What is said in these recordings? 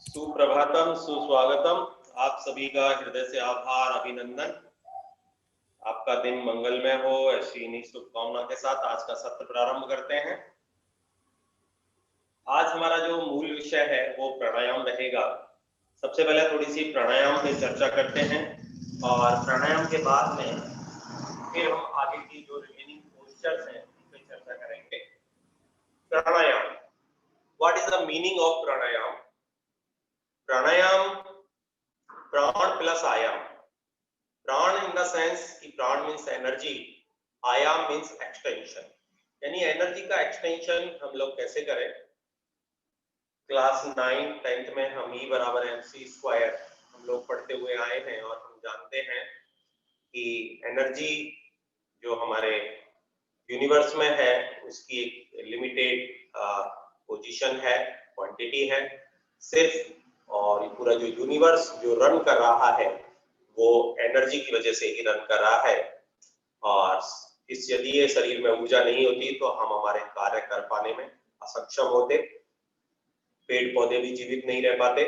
सुप्रभातम, सुस्वागतम। आप सभी का हृदय से आभार, अभिनंदन। आपका दिन मंगलमय हो, ऐसी इन्हीं शुभकामना के साथ आज का सत्र प्रारंभ करते हैं। आज हमारा जो मूल विषय है वो प्राणायाम रहेगा। सबसे पहले थोड़ी सी प्राणायाम पे चर्चा करते हैं और प्राणायाम के बाद में फिर हम आगे की जो रिमेनिंग पोस्चर्स हैं उन पे चर्चा करेंगे। Pranayama, what is the meaning of pranayama? Pranayama prana plus ayama. Prana in the sense कि prana means energy, ayama means extension, यानी एनर्जी का एक्सटेंशन हम लोग कैसे करें। क्लास 9 10th में हम E बराबर mc स्क्वायर हम लोग पढ़ते हुए आए हैं और हम जानते हैं कि एनर्जी जो हमारे यूनिवर्स में है उसकी एक लिमिटेड पोजीशन है, क्वांटिटी है सिर्फ, और ये पूरा जो यूनिवर्स जो रन कर रहा है वो एनर्जी की वजह से ही रन कर रहा है। और इस यदि ये शरीर में ऊर्जा नहीं होती तो हम हमारे कार्य कर पाने में असक्षम होते, पेड़ पौधे भी जीवित नहीं रह पाते,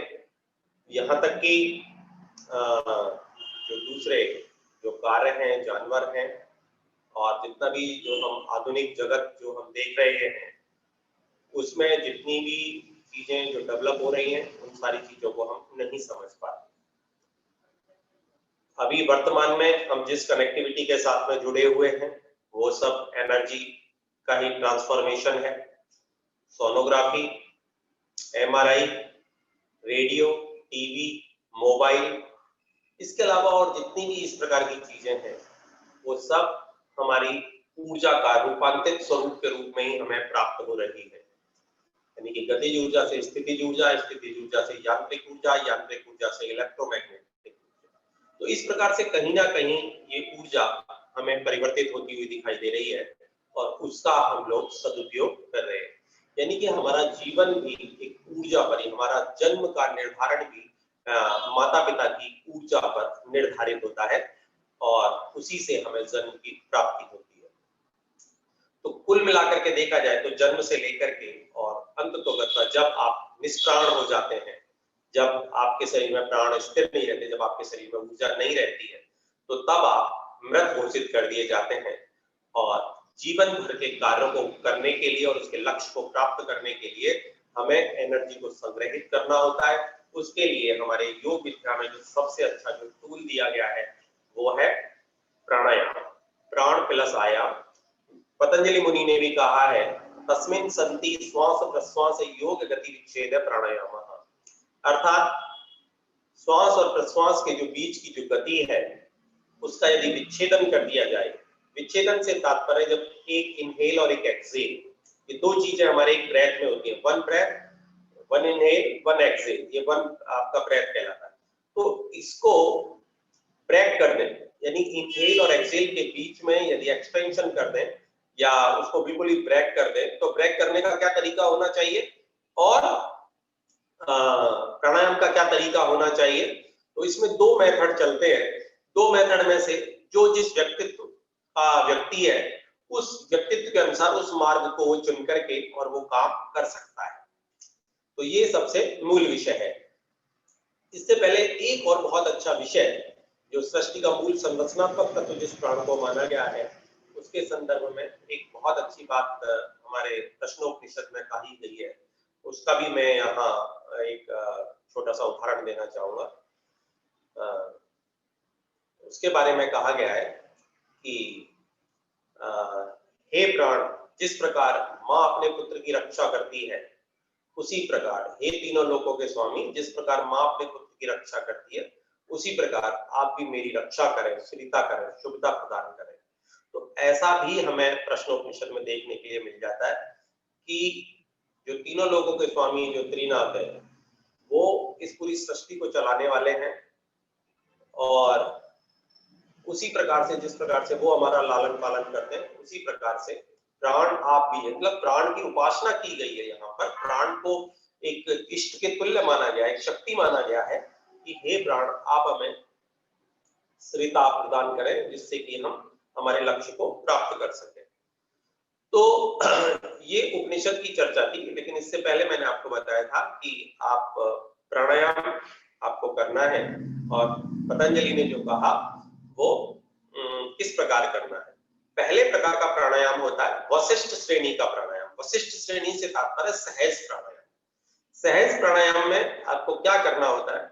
यहाँ तक कि जो दूसरे जो कार्य हैं, जानवर हैं, और जितना भी जो हम आधुनिक जगत जो हम देख रहे हैं उसमें जितनी भी चीजें जो डेवलप हो रही हैं उन सारी चीजों को हम नहीं समझ पाते। अभी वर्तमान में हम जिस कनेक्टिविटी के साथ में जुड़े हुए हैं वो सब एनर्जी का ही ट्रांसफॉर्मेशन है। Sonography, MRI, radio, TV, mobile, इसके अलावा और जितनी भी इस प्रकार की चीजें हैं वो सब हमारी ऊर्जा का रूपांतरित स्वरूप के रूप में ही हमें प्राप्त हो रही है। यानी कि गतिज ऊर्जा से स्थितिज ऊर्जा, स्थितिज ऊर्जा से यांत्रिक ऊर्जा, यांत्रिक ऊर्जा से इलेक्ट्रोमैग्नेटिक ऊर्जा। तो इस प्रकार से कहीं ना कहीं ये ऊर्जा हमें परिवर्तित होती हुई दिखाई दे रही है और उसका हम लोग सदुपयोग कर रहे हैं। यानी कि हमारा जीवन भी एक ऊर्जा पर ही, हमारा जन्म का निर्धारण भी माता पिता की ऊर्जा पर निर्धारित होता है और उसी से हमें जन्म की प्राप्ति होती है। तो कुल मिलाकर के देखा जाए तो जन्म से लेकर के और अंत तो जब आप निष्प्राण हो जाते हैं, जब आपके शरीर में प्राण स्थिर नहीं रहते, जब आपके शरीर में ऊर्जा नहीं रहती है, तो तब आप मृत घोषित कर दिए जाते हैं और जीवन भर के कार्यों को करने के लिए और उसके लक्ष्य को प्राप्त करने के लिए हमें एनर्जी को संग्रहित करना होता है। उसके लिए हमारे योग विद्या में जो सबसे अच्छा जो टूल दिया गया है वो है प्राणायाम, प्राण प्लस आयाम। पतंजलि मुनि ने भी कहा है, तस्मिन् सन्ति श्वास प्रश्वास योग गति विच्छेद प्राणायाम। अर्थात श्वास और प्रश्वास के जो बीच की जो गति है उसका यदि विच्छेदन कर दिया जाए, विच्छेदन से तात्पर्य जब एक इनहेल और एक एक्सहेल, ये दो चीजें हमारे एक ब्रेथ में होती है, one breath one inhale one exhale, ये वन आपका ब्रेथ कहलाता है। तो इसको ब्रेक कर दें, यानी इनहेल और एक्सहेल के बीच में यदि एक्सटेंशन कर दें या उसको बिल्कुल ही ब्रेक कर दें, तो ब्रेक करने का क्या तरीका होना चाहिए और प्राणायाम का क्या तरीका होना चाहिए। तो इसमें दो मेथड चलते हैं। दो मेथड में से जो जिस व्यक्तित्व का व्यक्ति है उस व्यक्तित्व के अनुसार उस मार्ग को वो चुन करके और वो काम कर सकता है। तो ये सबसे मूल विषय है। इससे पहले एक और बहुत अच्छा विषय जो सृष्टि का मूल संरचनात्मक तत्व जिस प्राण को माना गया है उसके संदर्भ में एक बहुत अच्छी बात हमारे प्रश्नोपनिषद में कही गई है, उसका भी मैं यहाँ एक छोटा सा उदाहरण देना चाहूंगा। उसके बारे में कहा गया है कि हे प्राण, जिस प्रकार माँ अपने पुत्र की रक्षा करती है उसी प्रकार हे तीनों लोकों के स्वामी, जिस प्रकार माँ अपने पुत्र की रक्षा करती है उसी प्रकार आप भी मेरी रक्षा करें, श्रीता करें, शुभता प्रदान करें। तो ऐसा भी हमें प्रश्नोपनिषद में देखने के लिए मिल जाता है कि जो तीनों लोगों के स्वामी जो त्रिनाथ है वो इस पूरी सृष्टि को चलाने वाले हैं और उसी प्रकार से जिस प्रकार से वो हमारा लालन पालन करते हैं उसी प्रकार से प्राण आप भी है। मतलब प्राण की उपासना की गई है। यहाँ पर प्राण को एक इष्ट के तुल्य माना गया है, एक शक्ति माना गया है कि हे प्राण आप हमें श्रीता प्रदान करें जिससे कि हम हमारे लक्ष्य को प्राप्त कर सकें। तो ये उपनिषद की चर्चा थी, लेकिन इससे पहले मैंने आपको बताया था कि आप प्राणायाम आपको करना है और पतंजलि ने जो कहा वो किस प्रकार करना है। पहले प्रकार का प्राणायाम होता है वशिष्ठ श्रेणी का प्राणायाम। वशिष्ठ श्रेणी से तात्पर्य सहज प्राणायाम। सहज प्राणायाम में आपको क्या करना होता है,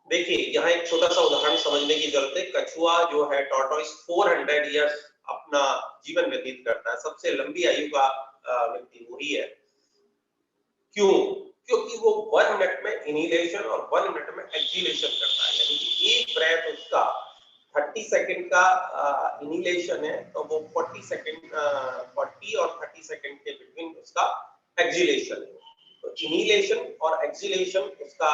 देखिए यहाँ एक छोटा सा उदाहरण समझने की जरूरत है। कछुआ जो है टॉर्टोइस 400 इयर्स अपना जीवन व्यतीत करता है, सबसे लंबी आयु का व्यक्ति वही है। क्यों? क्योंकि वो 1 मिनट में इनहेलेशन और 1 मिनट में एक्सहेलेशन करता है, यानी कि एक ब्रेथ उसका 30 सेकंड का इनहेलेशन है तो वो 40 और 30 सेकंड के बिटवीन उसका एक्सहेलेशन है। तो इनहेलेशन और एक्सहेलेशन उसका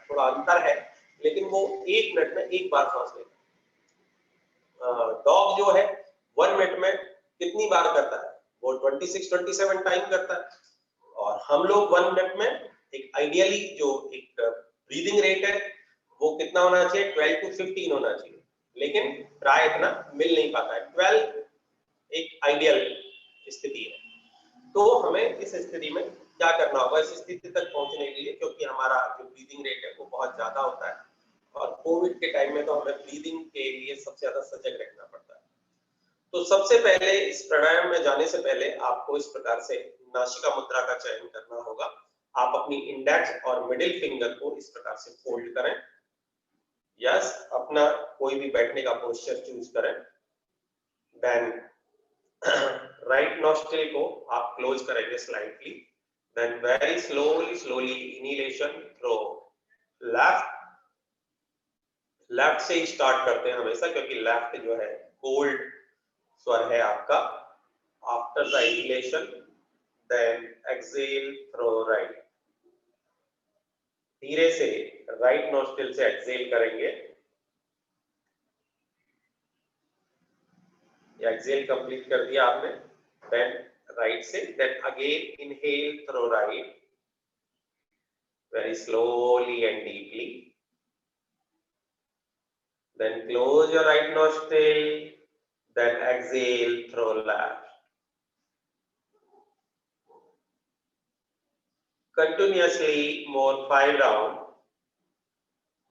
थोड़ा अंतर है, लेकिन वो 1 मिनट में एक बार सांस लेता है। डॉग जो है 1 मिनट में कितनी बार करता है, वो 26-27 टाइम करता है। और हम लोग 1 मिनट में एक आइडियली जो एक ब्रीदिंग रेट है वो कितना होना चाहिए, 12 to 15 होना चाहिए, लेकिन प्राय इतना मिल नहीं पाता है। 12 एक आइडियल स्थिति है। तो हमें इस स्थिति में क्या करना होगा इस स्थिति तक पहुंचने के लिए, क्योंकि हमारा जो ब्रीदिंग रेट है वो बहुत ज्यादा होता है और कोविड के टाइम में तो हमें ब्रीदिंग के लिए सबसे ज्यादा सजग रहना पड़ता है। तो सबसे पहले इस प्राणायाम में जाने से पहले आपको इस प्रकार से नासिका मुद्रा का चयन करना होगा। आप अपनी इंडेक्स और मिडिल फिंगर को इस प्रकार से फोल्ड करें। यस, अपना कोई भी बैठने का पोस्चर चूज करें। देन राइट नॉस्ट्रिल को आप क्लोज करेंगे slightly. Then very slowly inhalation through left से ही स्टार्ट करते हैं हमेशा, क्योंकि लेफ्ट जो है कोल्ड स्वर है आपका। After the inhalation then exhale through right. धीरे से राइट नोस्ट्रिल से एक्सहेल करेंगे। एक्सहेल कंप्लीट कर दिया आपने, देन राइट से, then again inhale through right very slowly and deeply. Then close your right nostril, then exhale through left. Continuously more 5 round.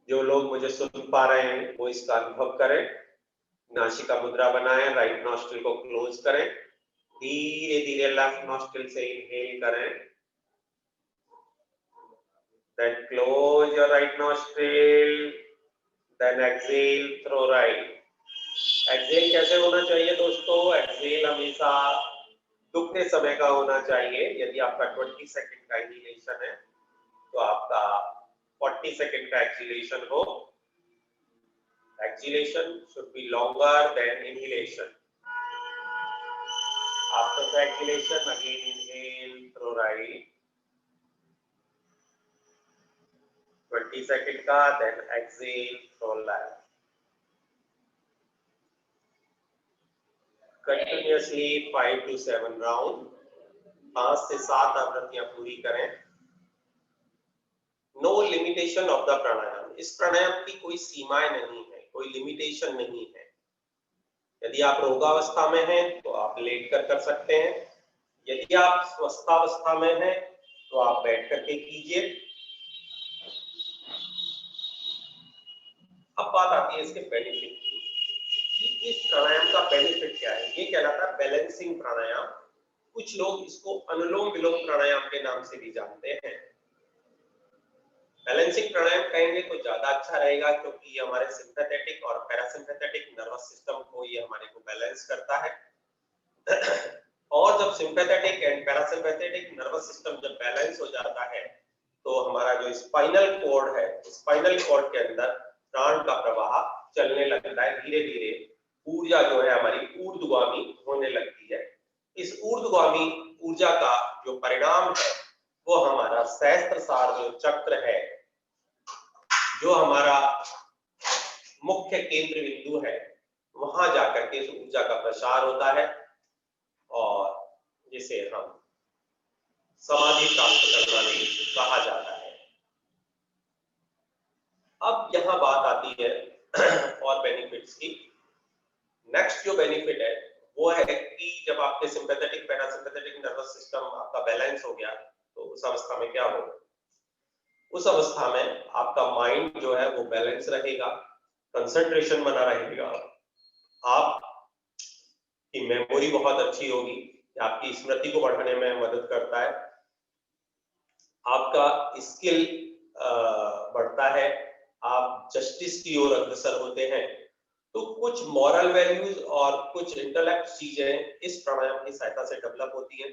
जो लोग मुझे सुन पा रहे हैं वो इसका अनुभव करें। नासिका मुद्रा बनाएं, राइट नॉस्ट्रिल को क्लोज करें, धीरे धीरे लेफ्ट नॉस्ट्रिल से इनहेल करें, then close your right nostril, then exhale through right. Exhale कैसे होना चाहिए दोस्तों? एक्सहेल हमेशा दुखते समय का होना चाहिए। यदि आपका 20 सेकंड का इनहेलेशन है तो आपका 40 सेकंड का एक्सहेलेशन हो। Exhalation should be longer than inhalation. After the exhalation, again inhale through right 20 second का, then exhale through left. Continuously 5 to 7 round, 5 से 7 आवृत्तियां पूरी करें। नो लिमिटेशन ऑफ द प्राणायाम। इस प्राणायाम की कोई सीमाएं नहीं है, कोई लिमिटेशन नहीं है। यदि आप रोगावस्था में हैं तो आप लेट कर सकते हैं। यदि आप स्वस्थावस्था में हैं तो आप बैठ करके कीजिए। अब बात आती है इसके बेनिफिट की। इस प्राणायाम का बेनिफिट क्या है? ये कहलाता है बैलेंसिंग प्राणायाम। कुछ लोग इसको अनुलोम विलोम प्राणायाम के नाम से भी जानते हैं। बैलेंसिंग प्राणायाम कहेंगे तो ज्यादा अच्छा रहेगा, क्योंकि ये हमारे सिंपैथेटिक और पैरासिम्पैथेटिक नर्वस सिस्टम को ये हमारे को बैलेंस करता है। और जब sympathetic and parasympathetic nervous system जब बैलेंस हो जाता है तो हमारा जो स्पाइनल कॉर्ड है, स्पाइनल कॉर्ड के अंदर प्राण का प्रवाह चलने लगता है। धीरे धीरे ऊर्जा जो है हमारी ऊर्ध्वगामी होने लगती है। इस ऊर्ध्वगामी ऊर्जा का जो परिणाम है वो हमारा सहस्त्रसार जो चक्र है, जो हमारा मुख्य केंद्र बिंदु है, वहां जाकर के इस ऊर्जा का प्रसार होता है और जिसे हम समाधि प्राप्त करना भी कहा जाता है। अब यहाँ बात आती है और बेनिफिट्स की। नेक्स्ट जो बेनिफिट है वो है कि जब आपके सिंपैथेटिक पैरासिम्पैथेटिक नर्वस सिस्टम आपका बैलेंस हो गया तो उस अवस्था में क्या होगा? उस अवस्था में आपका माइंड जो है वो बैलेंस रहेगा, कंसंट्रेशन बना रहेगा, आपकी मेमोरी बहुत अच्छी होगी, आपकी स्मृति को बढ़ाने में मदद करता है, आपका स्किल बढ़ता है, आप जस्टिस की ओर अग्रसर होते हैं। तो कुछ मॉरल वैल्यूज और कुछ इंटेलेक्ट चीजें इस प्राणायाम की सहायता से डेवलप होती है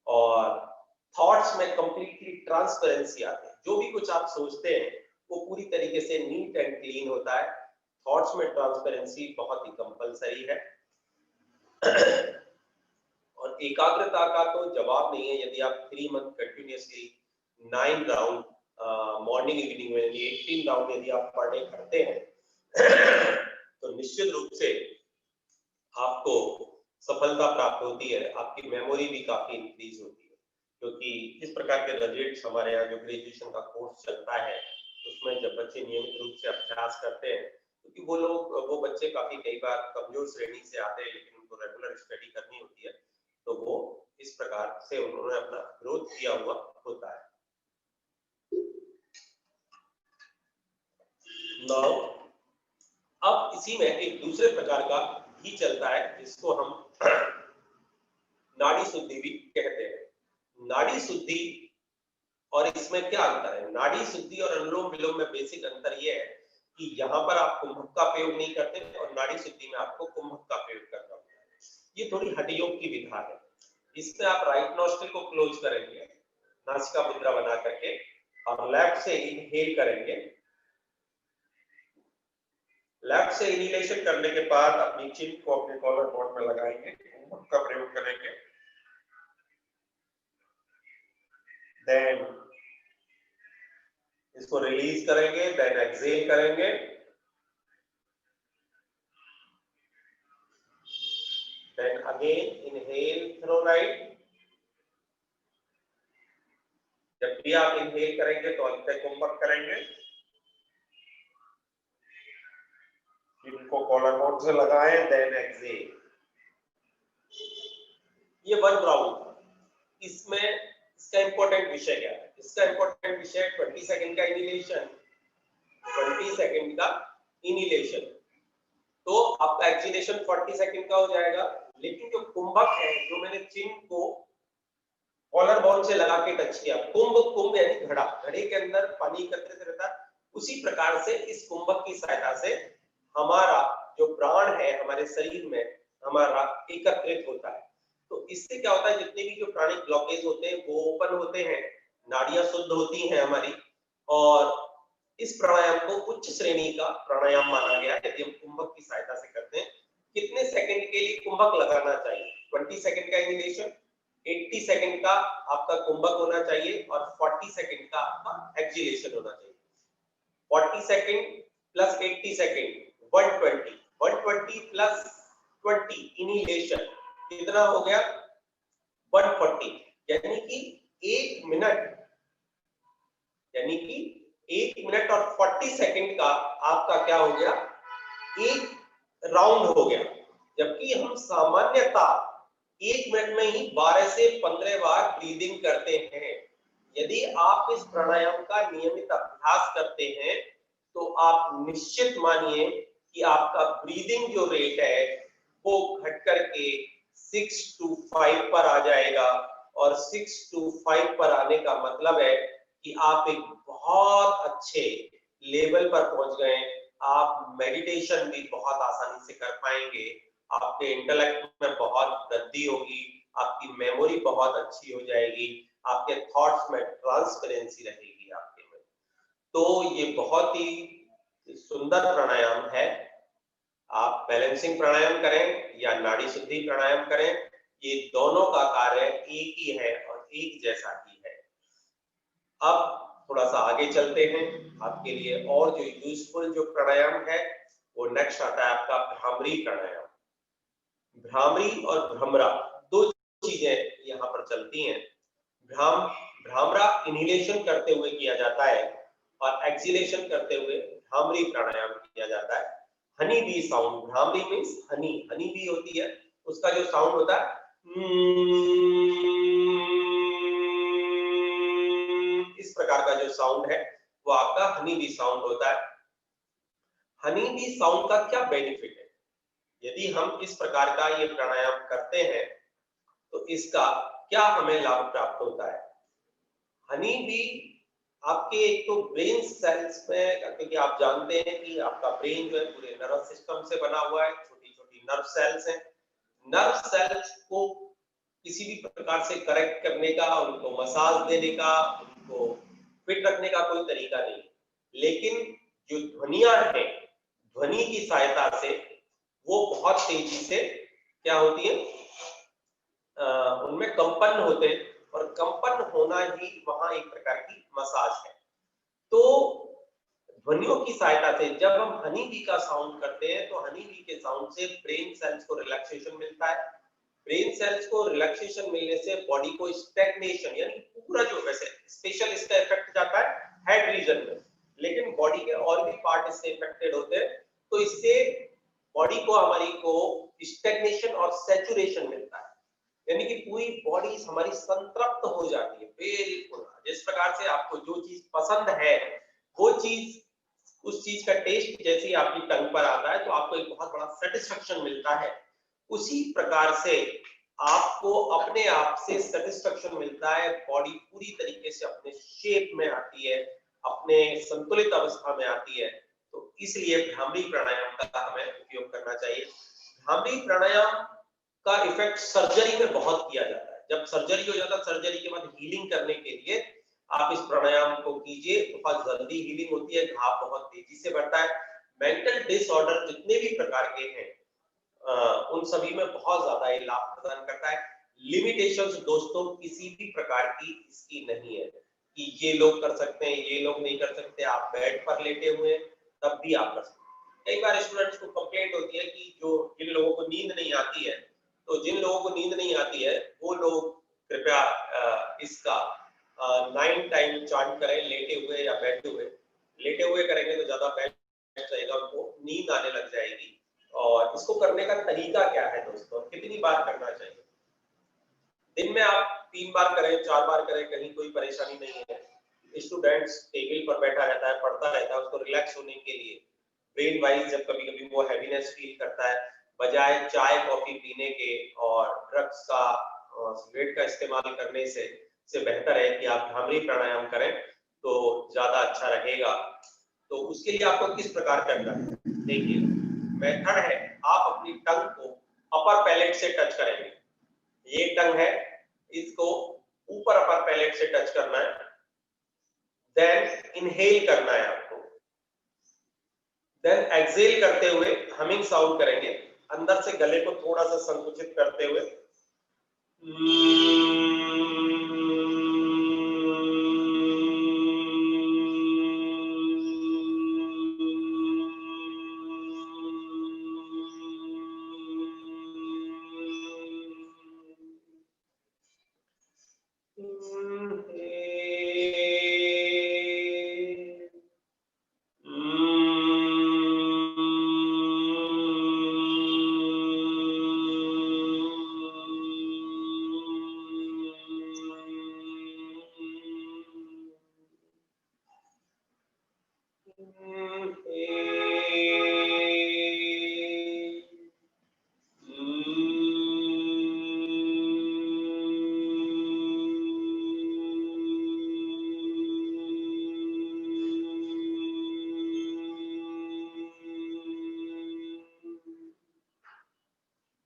और थॉट्स में कंप्लीटली ट्रांसपेरेंसी आती है। जो भी कुछ आप सोचते हैं वो पूरी तरीके से नीट एंड क्लीन होता है। थॉट्स में ट्रांसपेरेंसी बहुत ही कंपलसरी है और एकाग्रता का तो जवाब नहीं है। यदि आप 3 month continuously 9 round morning evening में 18 राउंड यदि आप पर डे करते हैं तो निश्चित रूप से आपको सफलता प्राप्त होती है, आपकी मेमोरी भी काफी इंक्रीज होती है, क्योंकि इस प्रकार के रिजल्ट्स हमारे यहाँ जो ग्रेजुएशन का कोर्स चलता है उसमें जब बच्चे नियमित रूप से अभ्यास करते हैं, क्योंकि वो बच्चे काफी कई बार कमजोर श्रेणी से आते हैं लेकिन उनको रेगुलर स्टडी करनी होती है, तो वो इस प्रकार से उन्होंने अपना ग्रोथ किया हुआ होता है। नाउ अब इसी में एक दूसरे प्रकार का भी चलता है जिसको हम नाड़ी शुद्धि भी कहते हैं। नाड़ी शुद्धि और इसमें क्या अंतर है? नाड़ी शुद्धि और अनुलोम विलोम में बेसिक अंतर यह है कि यहाँ पर आप कुंभक का प्रयोग नहीं करते और नाड़ी शुद्धि में आपको कुंभक का प्रयोग करना होता है। ये थोड़ी हठयोग की विधा है। इसमें आप राइट नॉस्ट्रिल को क्लोज करेंगे नासिका मुद्रा बना करके और लेफ्ट से इनहेल करेंगे। लेफ्ट से इनहेलेशन करने के बाद अपनी चिन को अपने कॉलर बोन में लगाएंगे, कुंभक का प्रयोग करेंगे। देन इसको रिलीज करेंगे, देन एक्सहेल करेंगे, then again inhale through right. जब भी आप इनहेल करेंगे तो अंत कुंभक करेंगे, इनको कॉलर बोन से लगाएं, देन एक्सहेल। ये 1 राउंड। इसमें इसका इंपॉर्टेंट विषय क्या है? इसका इंपॉर्टेंट विषय 20 सेकंड का इनहेलेशन, 20 सेकंड का इनहेलेशन। तो आपका एक्सहेलेशन 40 सेकंड का हो जाएगा, लेकिन जो कुंभक है, जो मैंने चिन को कॉलर बोन से लगा के टच किया, कुंभ यानी घड़ा, घड़े के अंदर पानी एकत्रित रहता है, उसी प्रकार से इस कुंभक की सहायता से हमारा जो प्राण है हमारे शरीर में हमारा एकत्रित होता है। तो इससे क्या होता है, जितने भी जो प्राणिक ब्लॉकेज होते हैं वो ओपन होते हैं, नाड़ियां शुद्ध होती हैं हमारी, और इस प्राणायाम को उच्च श्रेणी का प्राणायाम माना गया यदि हम कुंभक की सहायता से करते हैं। कितने सेकंड के लिए कुंभक लगाना चाहिए? 20 सेकंड का इनहेलेशन, 80 सेकंड का आपका कुंभक होना चाहिए और 40 सेकंड का आपका एक्सहेलेशन होना चाहिए। 40 second plus 80 second 120, 120 plus 20 inhalation कितना हो गया? 140, यानी कि 1 मिनट, यानी कि 1 मिनट और 40 सेकंड का आपका क्या हो गया? एक राउंड हो गया। जबकि हम सामान्यता 1 मिनट में ही 12 से 15 बार ब्रीदिंग करते हैं। यदि आप इस प्राणायाम का नियमित अभ्यास करते हैं तो आप निश्चित मानिए कि आपका ब्रीदिंग जो रेट है वो घट करके 6 to 5 पर आ जाएगा, और 6 to 5 पर आने का मतलब है कि आप एक बहुत अच्छे लेवल पर पहुंच गए। आप मेडिटेशन भी बहुत आसानी से कर पाएंगे, आपके इंटेलेक्ट में बहुत वृद्धि होगी, आपकी मेमोरी बहुत अच्छी हो जाएगी, आपके थॉट्स में ट्रांसपेरेंसी रहेगी आपके में। तो ये बहुत ही सुंदर प्राणायाम है। आप बैलेंसिंग प्राणायाम करें या नाड़ी शुद्धि प्राणायाम करें, ये दोनों का कार्य एक ही है और एक जैसा ही है। अब थोड़ा सा आगे चलते हैं आपके लिए, और जो यूजफुल जो प्राणायाम है वो नेक्स्ट आता है आपका भ्रामरी प्राणायाम। भ्रामरी और भ्रमरा दो चीजें यहाँ पर चलती हैं। भ्रामरा इनहेलेशन करते हुए किया जाता है और एक्सहेलेशन करते हुए भ्रामरी प्राणायाम किया जाता है। Honey bee sound, bhramari means Honey, honey bee होती है, उसका जो साउंड होता है इस प्रकार का जो साउंड है वो आपका हनी बी साउंड होता है। हनी बी साउंड का क्या बेनिफिट है? यदि हम इस प्रकार का ये प्राणायाम करते हैं तो इसका क्या हमें लाभ प्राप्त होता है? हनी बी आपके एक तो ब्रेन सेल्स में, क्योंकि आप जानते हैं कि आपका ब्रेन जो है पूरे नर्वस सिस्टम से बना हुआ है, छोटी छोटी नर्व सेल्स हैं। नर्व सेल्स को किसी भी प्रकार से करेक्ट करने का, उनको मसाज देने का, उनको फिट रखने का कोई तरीका नहीं, लेकिन जो ध्वनियां हैं, ध्वनि की सहायता से वो बहुत तेजी से क्या होती है, उनमें कंपन होते हैं, और कंपन होना ही वहां एक प्रकार की मसाज है। तो ध्वनियों की सहायता से जब हम हनी बी का साउंड करते हैं तो हनी बी के साउंड से ब्रेन सेल्स को रिलैक्सेशन मिलता है। ब्रेन सेल्स को रिलैक्सेशन मिलने से बॉडी को स्टैग्नेशन, यानी पूरा जो, वैसे स्पेशल इसका इफेक्ट जाता है हेड रीजन में, लेकिन बॉडी के और भी पार्ट इससे इफेक्टेड होते हैं। तो इससे बॉडी को, हमारी को स्टैग्नेशन और सैचुरेशन मिलता है, यानी कि पूरी बॉडी हमारी संतृप्त हो जाती है बिल्कुल। जिस प्रकार से आपको जो चीज पसंद है वो चीज, उस चीज का टेस्ट जैसे ही आपकी टंग पर आता है तो आपको एक बहुत बड़ा सेटिस्फेक्शन मिलता है। उसी प्रकार से आपको अपने आप से सेटिस्फेक्शन मिलता है, बॉडी पूरी तरीके से अपने शेप में आती है, अपने संतुलित अवस्था में आती है। तो इसलिए भ्रामरी प्राणायाम का हमें उपयोग करना चाहिए। भ्रामरी प्राणायाम का इफेक्ट सर्जरी में बहुत किया जाता है। जब सर्जरी हो जाता है, सर्जरी के बाद हीलिंग करने के लिए आप इस प्राणायाम को कीजिए, बहुत जल्दी हीलिंग होती है, घाव बहुत तेजी से बढ़ता है। मेंटल डिसऑर्डर जितने भी प्रकार के हैं, उन सभी में बहुत ज्यादा ये लाभ प्रदान करता है। लिमिटेशंस दोस्तों किसी भी प्रकार की इसकी नहीं है कि ये लोग कर सकते हैं, ये लोग नहीं कर सकते। आप बेड पर लेटे हुए तब भी आप कर सकते हैं। कई बार स्टूडेंट्स को कंप्लेंट होती है कि जो जिन लोगों को नींद नहीं आती है, तो जिन लोगों को नींद नहीं आती है वो लोग कृपया इसका 9 टाइम चांट करें, लेटे हुए या बैठे हुए। लेटे हुए करेंगे तो ज्यादा बेस्ट रहेगा, उनको नींद आने लग जाएगी। और इसको करने का तरीका क्या है दोस्तों, कितनी बार करना चाहिए? दिन में आप 3 बार करें, 4 बार करें, कहीं कोई परेशानी नहीं है। स्टूडेंट्स टेबल पर बैठा रहता है, पढ़ता रहता है, उसको रिलैक्स होने के लिए ब्रेन वाइज जब कभी कभी वो हैवीनेस फील करता है, बजाय चाय कॉफी पीने के और ड्रग्स का, सिगरेट का इस्तेमाल करने से बेहतर है कि आप भ्रामरी प्राणायाम करें तो ज्यादा अच्छा रहेगा। तो उसके लिए आपको किस प्रकार करना है, देखिए मेथड है, आप अपनी टंग को अपर पैलेट से टच करेंगे। ये टंग है, इसको ऊपर अपर पैलेट से टच करना है, देन इनहेल करना है आपको, देन एक्सहेल करते हुए हमिंग साउंड करेंगे, अंदर से गले को थोड़ा सा संकुचित करते हुए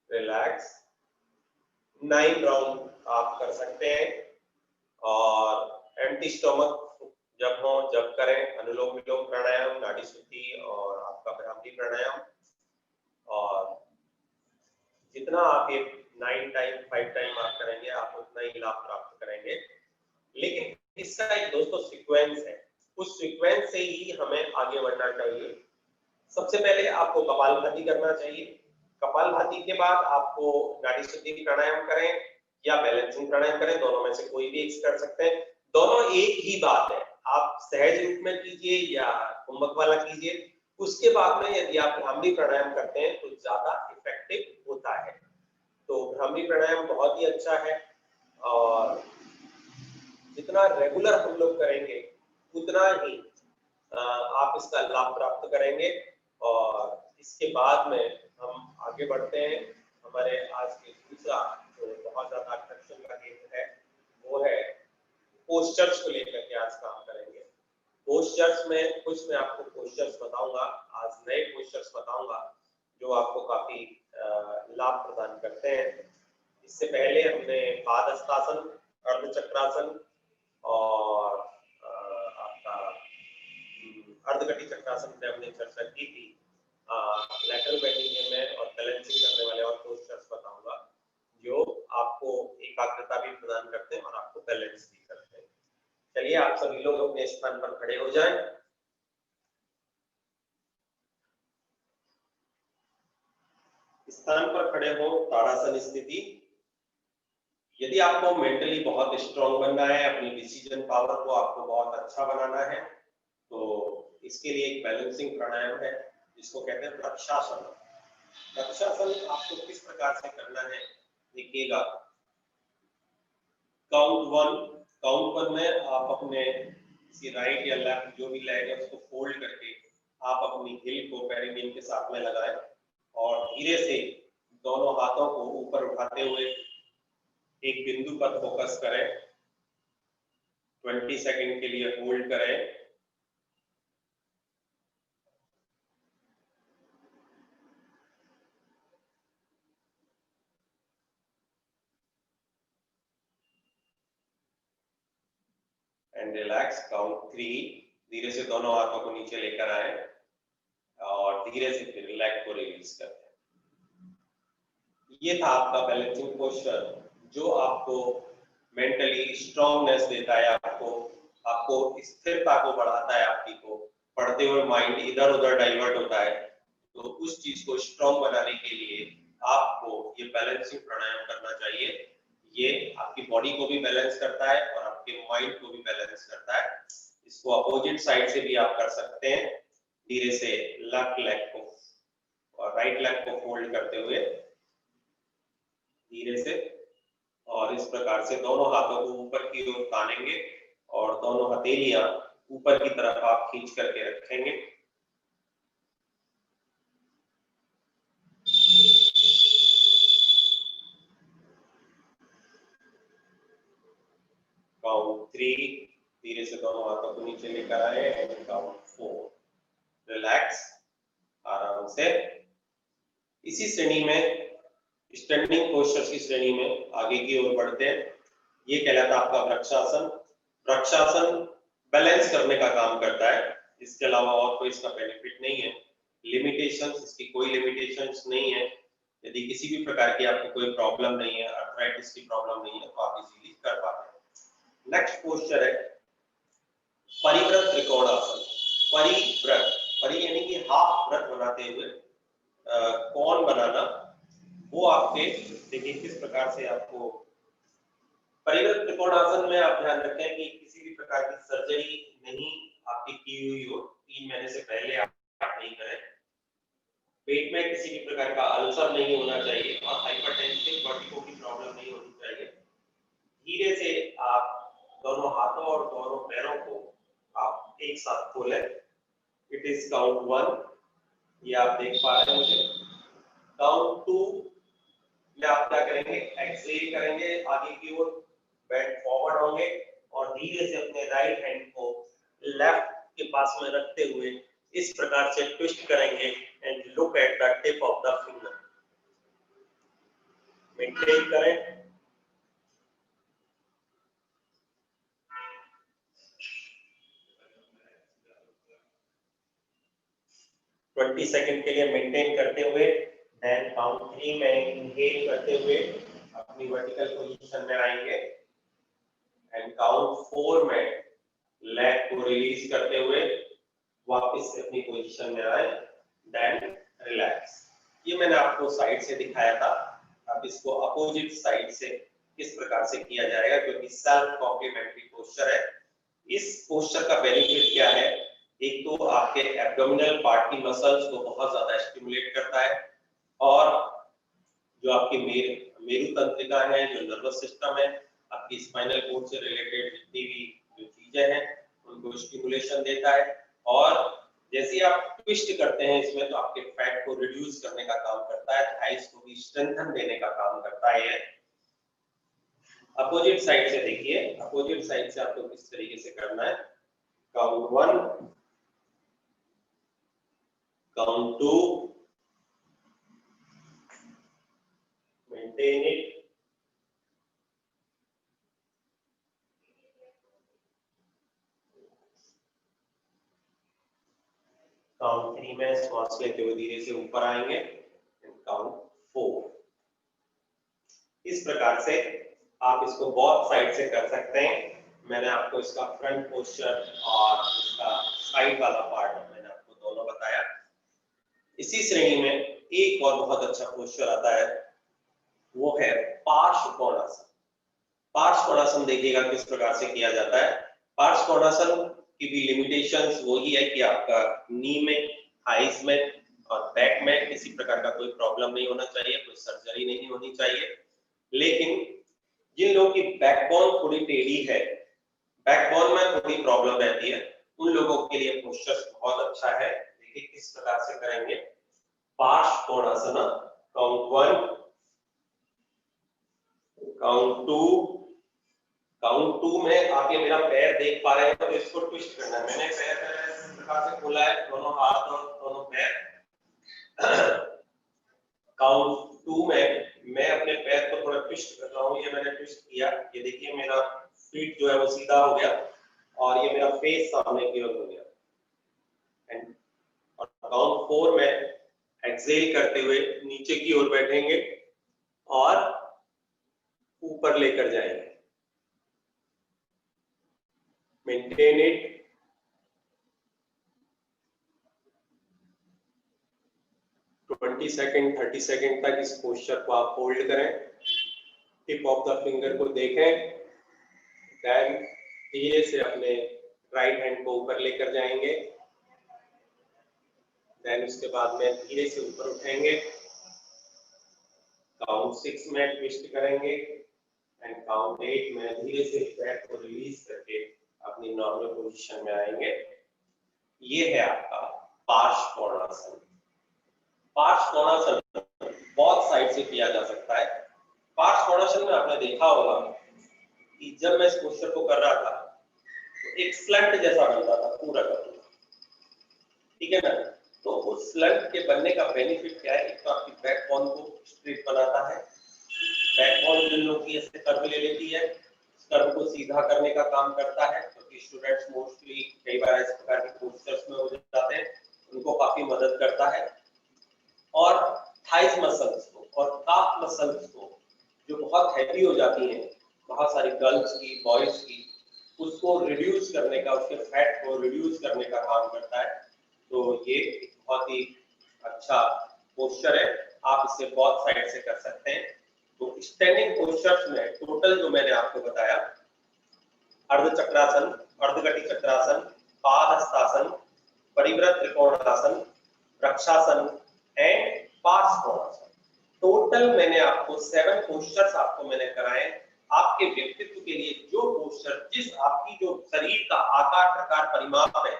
रिलैक्स। 9 राउंड आप कर सकते हैं। और एम्प्टी स्टमक जब हो जब करें, अनुलोम विलोम प्राणायाम, नाड़ी शुद्धि और आपका भ्रामरी प्राणायाम। और जितना आप ये 9 टाइम 5 टाइम आप करेंगे, आप उतना ही लाभ प्राप्त करेंगे। लेकिन इसका एक दोस्तों सीक्वेंस है, उस सीक्वेंस से ही हमें आगे बढ़ना चाहिए। सबसे पहले आपको कपालभाति करना चाहिए। कपालभाति के बाद आपको नाड़ी शुद्धि प्राणायाम करें या बैलेंसिंग प्राणायाम करें, दोनों में से कोई भी एक कर सकते हैं। दोनों एक ही बात है, आप सहज रूप में कीजिए या कुंभक वाला कीजिए। उसके बाद में यदि आप भ्रामरी प्राणायाम करते हैं तो ज्यादा इफेक्टिव होता है। तो भ्रामरी प्राणायाम बहुत ही अच्छा है, और जितना रेगुलर हम लोग करेंगे उतना ही आप इसका लाभ प्राप्त करेंगे। और इसके बाद में हम आगे बढ़ते हैं। हमारे आज के दूसरा जो बहुत ज्यादा आकर्षण का केंद्र है वो है पोस्चर्स को लेकर के आज काम करेंगे। पोस्चर्स में कुछ मैं आपको पोस्चर्स बताऊंगा, आज नए पोस्चर्स बताऊंगा जो आपको काफी लाभ प्रदान करते हैं। इससे पहले हमने पादहस्तासन, अर्धचक्रासन और आपका अर्धघटी चक्रासन पे हमने चर्चा की थी। लैटरल बेंडिंग में और बैलेंसिंग करने वाले और पोस्चर्स बताऊंगा जो आपको एकाग्रता भी प्रदान करते हैं और आपको बैलेंस भी करते हैं। चलिए आप सभी लोग अपने स्थान पर खड़े हो जाएं। स्थान पर खड़े हो, ताड़ासन स्थिति। यदि आपको मेंटली बहुत स्ट्रांग बनना है, अपनी डिसीजन पावर को आपको बहुत अच्छा बनाना है, तो इसके लिए एक बैलेंसिंग प्राणायाम है जिसको कहते हैं वृक्षासन। वृक्षासन आपको किस प्रकार से करना है देखिएगा। काउंट वन में आप अपने किसी राइट या लेफ्ट जो भी लेग है उसको फोल्ड करके आप अपनी हिल को पेरिनियम के साथ में लगाएं और धीरे से दोनों हाथों को ऊपर उठाते हुए एक बिंदु पर फोकस करें। 20 सेकंड के लिए होल्ड करें। And relax. काउंट 3। धीरे से दोनों हाथों को नीचे लेकर आए और धीरे से फिर लेग को रिलीज करते हैं। ये था आपका बैलेंसिंग पोस्चर जो आपको मेंटली स्ट्रांगनेस देता है, आपको स्थिरता को बढ़ाता है। आपकी को पढ़ते हुए माइंड इधर उधर डाइवर्ट होता है, तो उस चीज को स्ट्रांग बनाने के लिए आपको ये बैलेंसिंग प्राणायाम करना चाहिए। ये आपकी बॉडी को भी बैलेंस करता है और आपके माइंड को भी बैलेंस करता है। इसको अपोजिट साइड से भी आप कर सकते हैं। धीरे से लेफ्ट लेग को और राइट लेग को फोल्ड करते हुए धीरे से, और इस प्रकार से दोनों हाथों को ऊपर की ओर तानेंगे और दोनों हथेलियां ऊपर की तरफ आप खींच करके रखेंगे। काउंट 3। धीरे से दोनों हाथों को नीचे लेकर आए एंड काउंट 4। रिलैक्स, आराम से। इसी श्रेणी में स्टैंडिंग पोस्चर्स की श्रेणी में आगे की ओर बढ़ते हैं। ये कहलाता है आपका वृक्षासन। वृक्षासन बैलेंस करने का काम करता है, इसके अलावा और कोई इसका बेनिफिट नहीं है। लिमिटेशंस, इसकी कोई लिमिटेशंस नहीं है। यदि किसी भी प्रकार की आपको कोई प्रॉब्लम नहीं है, आर्थराइटिस की प्रॉब्लम नहीं है, तो आप इजीली कर पाते हैं। नेक्स्ट पोस्चर है परिव्रत त्रिकोणासन। परिव्रत, परि यानी कि हाफ व्रत बनाते हुए कौन बनाना, वो आपके देखिए किस प्रकार से आपको परिव्रत त्रिकोणासन में आप ध्यान रखें कि किसी भी प्रकार की सर्जरी नहीं आपकी की हुई हो। 3 महीने से पहले आप नहीं करें। पेट में किसी भी प्रकार का अल्सर नहीं होना चाहिए और हाइपरटेंसिव बॉडी को भी प्रॉब्लम नहीं होनी चाहिए। धीरे से आप दोनों हाथों और दोनों पैरों को आप एक साथ खोलें। इट इज काउंट 1, ये आप देख पा रहे हैं मुझे। काउंट 2 में आप क्या करेंगे, एक्सहेल करेंगे, आगे की ओर बेंड फॉरवर्ड होंगे और धीरे से अपने राइट हैंड को लेफ्ट के पास में रखते हुए इस प्रकार से ट्विस्ट करेंगे and look at the tip of the finger. Maintain करें। ट्वेंटी सेकंड के लिए मेंटेन करते हुए देन काउंट 3 में इनहेल करते हुए अपनी वर्टिकल पोजीशन में आएंगे एंड काउंट 4 में लेग को रिलीज करते हुए वापस से अपनी पोजीशन में आए, देन रिलैक्स। ये मैंने आपको साइड से दिखाया था। अब इसको अपोजिट साइड से किस प्रकार से किया जाएगा, क्योंकि सेल्फ कॉम्प्लीमेंट्री पोस्चर है। इस पोस्चर का बेनिफिट क्या है, एक तो आपके एब्डोमिनल पार्ट की मसल्स को बहुत ज्यादा स्टिमुलेट करता है और जो आपकी मेरु तंत्रिका है, जो नर्वस सिस्टम है, आपकी स्पाइनल कोड से रिलेटेड जितनी भी जो चीजें हैं उनको स्टिमुलेशन देता है, और जैसे आप ट्विस्ट करते हैं इसमें तो आपके फैट को रिड्यूस करने का काम करता है, थाइस को भी स्ट्रेंथन देने का काम करता है। अपोजिट साइड से देखिए, अपोजिट साइड से आपको किस तरीके से करना है। Count 1, count 2, maintain it, count 3 में श्वास लेते हुए धीरे से ऊपर आएंगे, काउंट 4। इस प्रकार से आप इसको बहुत साइड से कर सकते हैं। मैंने आपको इसका फ्रंट पोस्चर और इसका साइड वाला पार्ट मैंने आपको दोनों बताया। इसी श्रेणी में एक और बहुत अच्छा पोस्चर आता है, वो है पार्श्व कोणासन। पार्श्व कोणासन देखिएगा किस प्रकार से किया जाता है। पार्श्व कोणासन की भी लिमिटेशंस वही है कि आपका नी में, थाइस में और बैक में किसी प्रकार का कोई प्रॉब्लम नहीं होना चाहिए, कोई सर्जरी नहीं होनी चाहिए। लेकिन जिन लोगों की बैकबोन थोड़ी टेढ़ी है, बैकबोन में थोड़ी प्रॉब्लम रहती है, उन लोगों के लिए पोस्चर बहुत अच्छा है। देखिए किस प्रकार से करेंगे। पार्श्व कोणासन, काउंट 1, काउंट 2, काउंट 2 में आप ये मेरा पैर देख पा रहे हैं तो इसको ट्विस्ट करना है। मैंने पैर इस प्रकार से खोला है, दोनों हाथ और दोनों पैर। काउंट 2 में मैं अपने पैर को थोड़ा ट्विस्ट कर रहा हूँ, ये मैंने ट्विस्ट किया, ये देखिए मेरा फीट जो है वो सीधा हो गया और ये मेरा फेस सामने की ओर हो गया। और काउंट 4 में एक्सेल करते हुए नीचे की ओर बैठेंगे और ऊपर लेकर जाएंगे। Maintain it, twenty second 30 second तक इस पोस्चर को आप होल्ड करें। टिप ऑफ द फिंगर को देखें, देन धीरे से अपने राइट हैंड को ऊपर लेकर जाएंगे, देन उसके बाद में धीरे से ऊपर उठेंगे, काउंट 6 में ट्विस्ट करेंगे एंड काउंट 8 में धीरे से बैक को रिलीज करके अपनी नॉर्मल पोजीशन में आएंगे। ये है आपका पार्श्व कोणासन। पार्श्व कोणासन बहुत साइड से किया जा सकता है। पार्श्व कोणासन में आपने देखा होगा कि जब मैं इस पोस्चर को कर रहा था तो एक स्लंट जैसा बनता था पूरा का पूरा, ठीक है ना। तो उस स्लंट के बनने का बेनिफिट क्या है, एक तो आपकी बैकबोन को स्ट्रेट बनाता है। बैकबोन जिन लोगों की ऐसे कर्व ले लेती है, कर्व को सीधा करने का काम करता है, क्योंकि स्टूडेंट्स मोस्टली कई बार इस प्रकार के पोस्चर्स में हो जाते हैं, उनको काफी मदद करता है। और थाइस मसल्स को और काफ मसल्स को जो बहुत हैवी हो जाती हैं, बहुत सारी गर्ल्स की, बॉयज की, उसको रिड्यूस करने का, उसके फैट को रिड्यूस करने का काम करता है। तो ये बहुत ही अच्छा पोस्चर है, आप इसे बहुत साइड से कर सकते हैं। तो स्टैंडिंग पोस्चर्स में टोटल जो मैंने आपको बताया, अर्ध चक्रासन, अर्धघटी चक्रासन, पादहस्तासन, परिव्रत त्रिकोणासन, वृक्षासन एंड पार्श्व कोणासन, टोटल मैंने आपको 7 पोस्चर्स आपको मैंने कराए। आपके व्यक्तित्व के लिए जो पोस्चर, जिस आपकी जो शरीर का आकार, प्रकार, परिमाप है,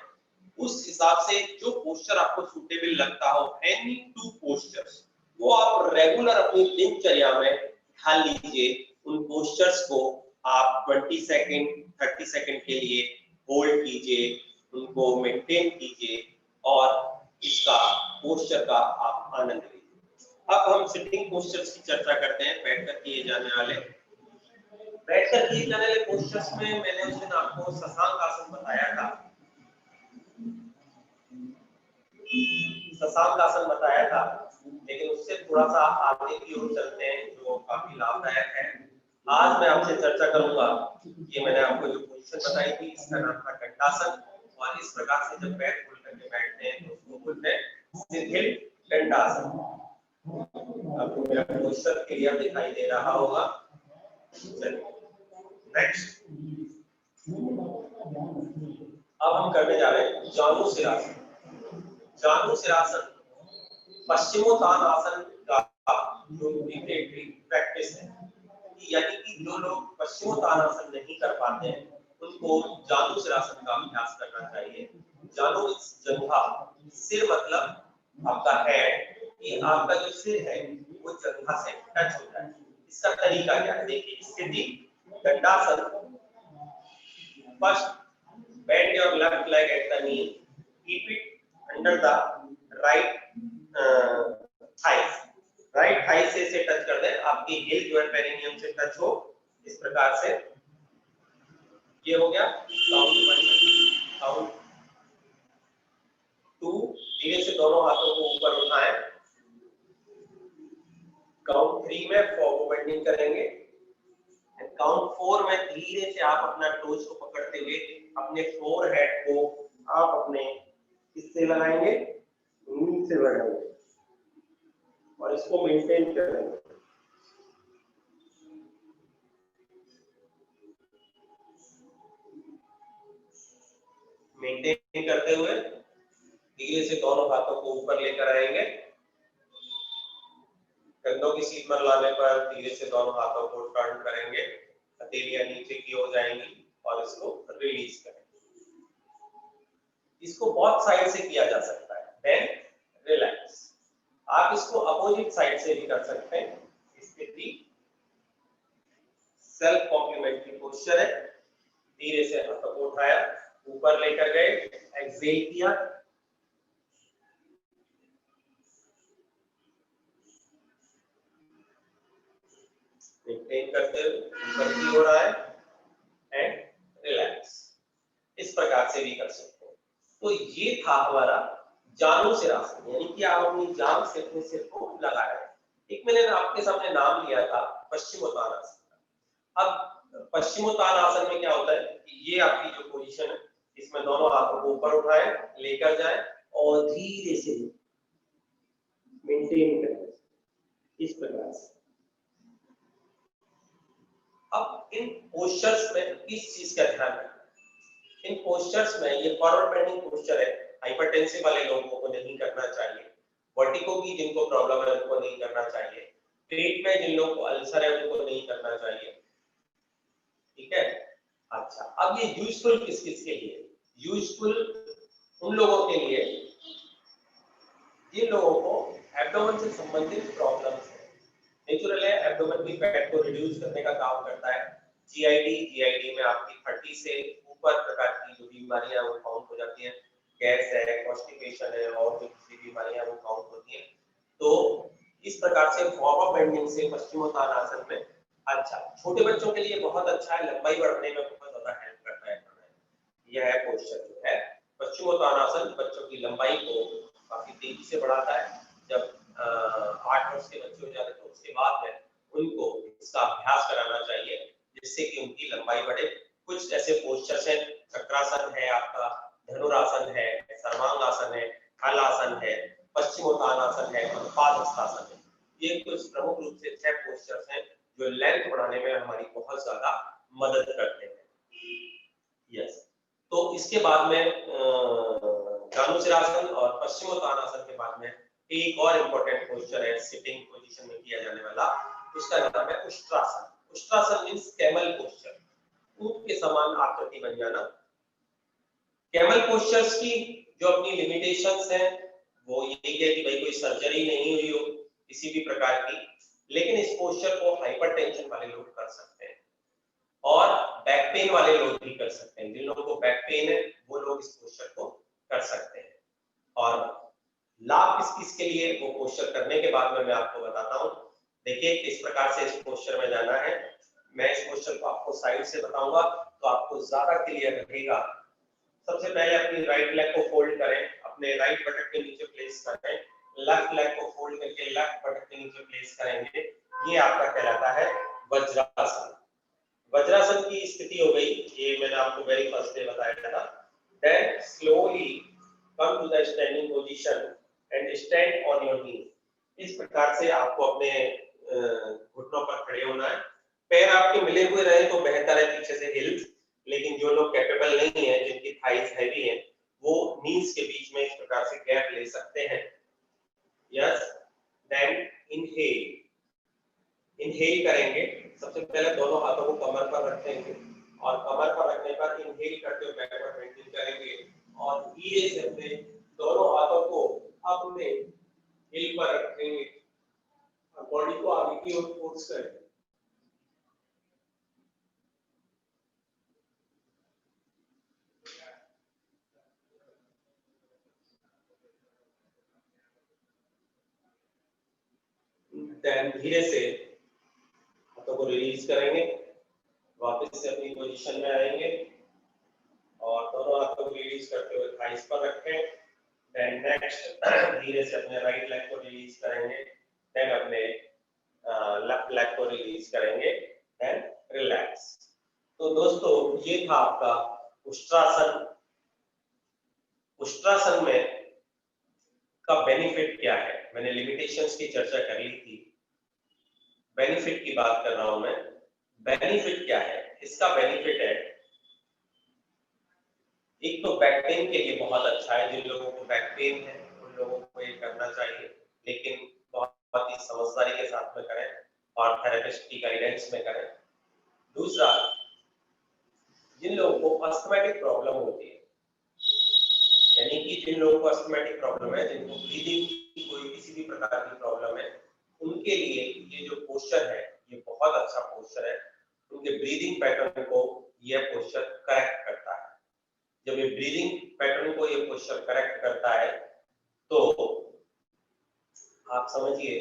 उस हिसाब से जो पोस्चर आपको सूटेबल लगता हो, एनी 2 पोस्चर्स, वो आप रेगुलर अपनी दिनचर्या में ढाल लीजिए। उन पोस्चर्स को आप 20 सेकंड 30 सेकंड के लिए होल्ड कीजिए, उनको मेंटेन कीजिए और इसका पोस्चर का आप आनंद लीजिए। अब हम सिटिंग पोस्चर्स की चर्चा करते हैं, बैठकर किए जाने वाले। बैठकर किए जाने वाले पोस्चर्स में मैंने उस दिन आपको शशांक आसन बताया था, शशांक आसन बताया था, लेकिन उससे थोड़ा सा आगे की ओर चलते हैं जो काफी लाभदायक है। आज मैं आपसे चर्चा करूंगा, ये मैंने आपको जो पोजीशन बताई थी इसका नाम था दंडासन, और इस प्रकार से जब पैर खोल करके बैठते हैं तो उसको बोलते हैं शिथिल दंडासन। आपको मेरा पोस्चर क्लियर दिखाई दे रहा होगा। चलिए नेक्स्ट, अब हम करने जा रहे हैं जानु सिरासन। जानु सिरासन पश्चिमोत्तानासन का जो प्रैक्टिस है, यानी कि जो लोग पश्चिमोत्तानासन नहीं कर पाते हैं उनको जानुसिरासन का अभ्यास करना चाहिए। जानु जंघा, सिर मतलब आपका हेड, ये आपका जो सिर है वो जंघा से टच हो जाए। इसका तरीका क्या है, देखिए स्थिति Dandasana. First bend your left leg at the knee, keep it under the right thighs, right thigh से इसे टच कर दें, आपकी हिल जो है पेरिनियम से टच हो, इस प्रकार से। ये हो गया काउंट 1, काउंट 2, धीरे से दोनों हाथों को ऊपर उठाएं। काउंट 3 में फॉरवर्ड बेंडिंग करेंगे। काउंट 4 में धीरे से आप अपना टोज को पकड़ते हुए अपने फोरहेड को आप अपने इससे लगाएंगे, नी से लगाएंगे और इसको मेंटेन करेंगे। मेंटेन करते हुए धीरे से दोनों हाथों को ऊपर लेकर आएंगे। कंधों की सीट पर लाने पर धीरे से दोनों हाथों को टर्न करेंगे, हथेलियां नीचे की ओर जाएंगी और इसको रिलीज करेंगे। इसको बहुत साइड से किया जा सकता है, देन रिलैक्स। आप इसको अपोजिट साइड से भी कर सकते हैं। स्थिति सेल्फ कॉम्प्लीमेंट्री पोस्चर है। धीरे से हाथों को उठाया, ऊपर लेकर गए, एक्सहेल किया, मेंटेन करते हुए ऊपर की ओर आए एंड रिलैक्स। इस प्रकार से भी कर सकते हैं। तो ये था हमारा जानुसिरासन, यानी कि आप अपनी जांघ से अपने सिर को लगा रहे हैं। एक मैंने आपके सामने नाम लिया था पश्चिमोत्तानासन का। अब पश्चिमोत्तानासन में क्या होता है कि ये आपकी जो पोजीशन है, इसमें दोनों हाथों को ऊपर उठाएं, लेकर जाएं और धीरे से मेंटेन करें, इस प्रकार से। अब इन पोस्चर्स में किस चीज का ध्यान रखना? इन पोस्चर्स में ये फॉरवर्ड बेंडिंग पोस्चर है, हाइपरटेंसिव वाले लोगों को नहीं करना चाहिए। वर्टिगो की जिनको प्रॉब्लम है उनको नहीं करना चाहिए। पेट में जिन लोगों को अल्सर है उनको नहीं करना चाहिए। ठीक है, अच्छा अब ये यूजफुल किस किस के लिए? यूजफुल उन लोगों के लिए जिन लोगों को एब्डोमेन से संबंधित प्रॉब्लम्स है। नेचुरल है, एब्डोमेन की फैट को रिड्यूस करने का काम करता है। जीआईडी में आपकी 30 से ऊपर प्रकार की जो बीमारियां वो काउंट हो जाती हैं। गैस है, कॉन्स्टिपेशन है और भी दूसरी बीमारियां वो काउंट होती हैं। तो इस प्रकार से फॉरवर्ड बेंडिंग से पश्चिमोत्तानासन में अच्छा, छोटे बच्चों के लिए बहुत अच्छा है, लंबाई बढ़ने में बहुत ज्यादा हेल्प करता है। यह पोस्चर जो है पश्चिमोत्तानासन बच्चों की लंबाई को काफी तेजी से बढ़ाता है। जब 8 वर्ष के बच्चे हो जाते हैं तो उसके बाद में उनको इसका अभ्यास कराना चाहिए, जिससे कि उनकी लंबाई बढ़े। कुछ ऐसे पोस्चर्स हैं, चक्रासन है, आपका धनुरासन है, सर्वांगासन है, हलासन है, पश्चिमोत्तानासन है और पादहस्तासन है। ये कुछ प्रमुख रूप से 6 पोस्चर्स हैं जो लेंथ बढ़ाने में हमारी बहुत ज्यादा मदद करते हैं। यस, तो इसके बाद में जानुसिरासन और पश्चिमोत्तानासन के बाद में एक और इम्पोर्टेंट पोस्चर है सिटिंग पोजीशन में किया जाने वाला, उसका नाम है Ushtrasana. Ushtrasana means camel posture, ऊंट के समान आकृति बन जाना। कैमल पोस्चर्स की जो अपनी लिमिटेशंस हैं वो यही है कि भाई कोई सर्जरी नहीं हुई हो किसी भी प्रकार की, लेकिन इस पोस्चर को हाइपरटेंशन वाले लोग कर सकते हैं और बैक पेन वाले लोग भी कर सकते हैं। जिन लोगों को बैक पेन है वो लोग इस पोस्चर को कर सकते हैं। और लाभ किस किस के लिए वो पोस्चर करने के बाद में मैं आपको बताता हूँ। देखिए किस प्रकार से इस पोस्चर में जाना है। मैं इस पोस्चर को आपको साइड से बताऊंगा तो आपको ज्यादा क्लियर रहेगा। सबसे पहले अपनी राइट लेग को फोल्ड करें, अपने राइट बटन के नीचे प्लेस करें, लेफ्ट लेग को फोल्ड करके लेफ्ट बटन के नीचे प्लेस करेंगे। ये आपका कहलाता है वज्रासन। वज्रासन की स्थिति हो गई, ये मैंने आपको वेरी फर्स्ट डे बताया था। Then slowly come to the standing position and stand on your knee. इस प्रकार से आपको अपने घुटनों पर खड़े होना है। पैर आपके मिले हुए रहे तो बेहतर है, पीछे से हिल्स, लेकिन जो लोग कैपेबल नहीं है, जिनकी थाइज हैवी है, वो नीज के बीच में इस प्रकार से गैप ले सकते हैं। यस, देन इनहेल करेंगे। सबसे पहले दोनों हाथों को कमर पर रखेंगे और कमर पर रखने पर इनहेल करते हुए बैकवर्ड बेंडिंग करेंगे और धीरे से अपने दोनों हाथों को अपने हिल पर रखेंगे और बॉडी को आगे की ओर फोर्स करेंगे। देन धीरे से हाथों को रिलीज करेंगे, वापस से अपनी पोजीशन में आएंगे और दोनों हाथों को रिलीज करते हुए थाइस पर रखें। देन नेक्स्ट धीरे से अपने राइट लेग को रिलीज करेंगे, देन अपने लेफ्ट लेग को रिलीज करेंगे, देन रिलैक्स। तो दोस्तों ये था आपका उष्ट्रासन। उष्ट्रासन में का बेनिफिट क्या है, मैंने लिमिटेशंस की चर्चा कर ली थी, बेनिफिट की बात कर रहा हूं मैं। बेनिफिट क्या है, इसका बेनिफिट है एक तो बैक पेन के लिए बहुत अच्छा है, जिन लोगों को बैक पेन है उन लोगों को ये करना चाहिए, लेकिन बहुत ही समझदारी के साथ में करें और थेरेपिस्ट की गाइडेंस में करें। दूसरा, जिन लोगों को अस्थमैटिक प्रॉब्लम होती है, यानी कि जिन लोगों को अस्थमैटिक प्रॉब्लम है, जिनको ब्रीदिंग की कोई किसी भी प्रकार की प्रॉब्लम है, उनके लिए ये जो पोस्चर है ये बहुत अच्छा पोस्चर है। उनके ब्रीदिंग पैटर्न को ये पोस्चर करेक्ट करता है। जब ये ब्रीदिंग पैटर्न को ये पोस्चर करेक्ट करता है तो आप समझिए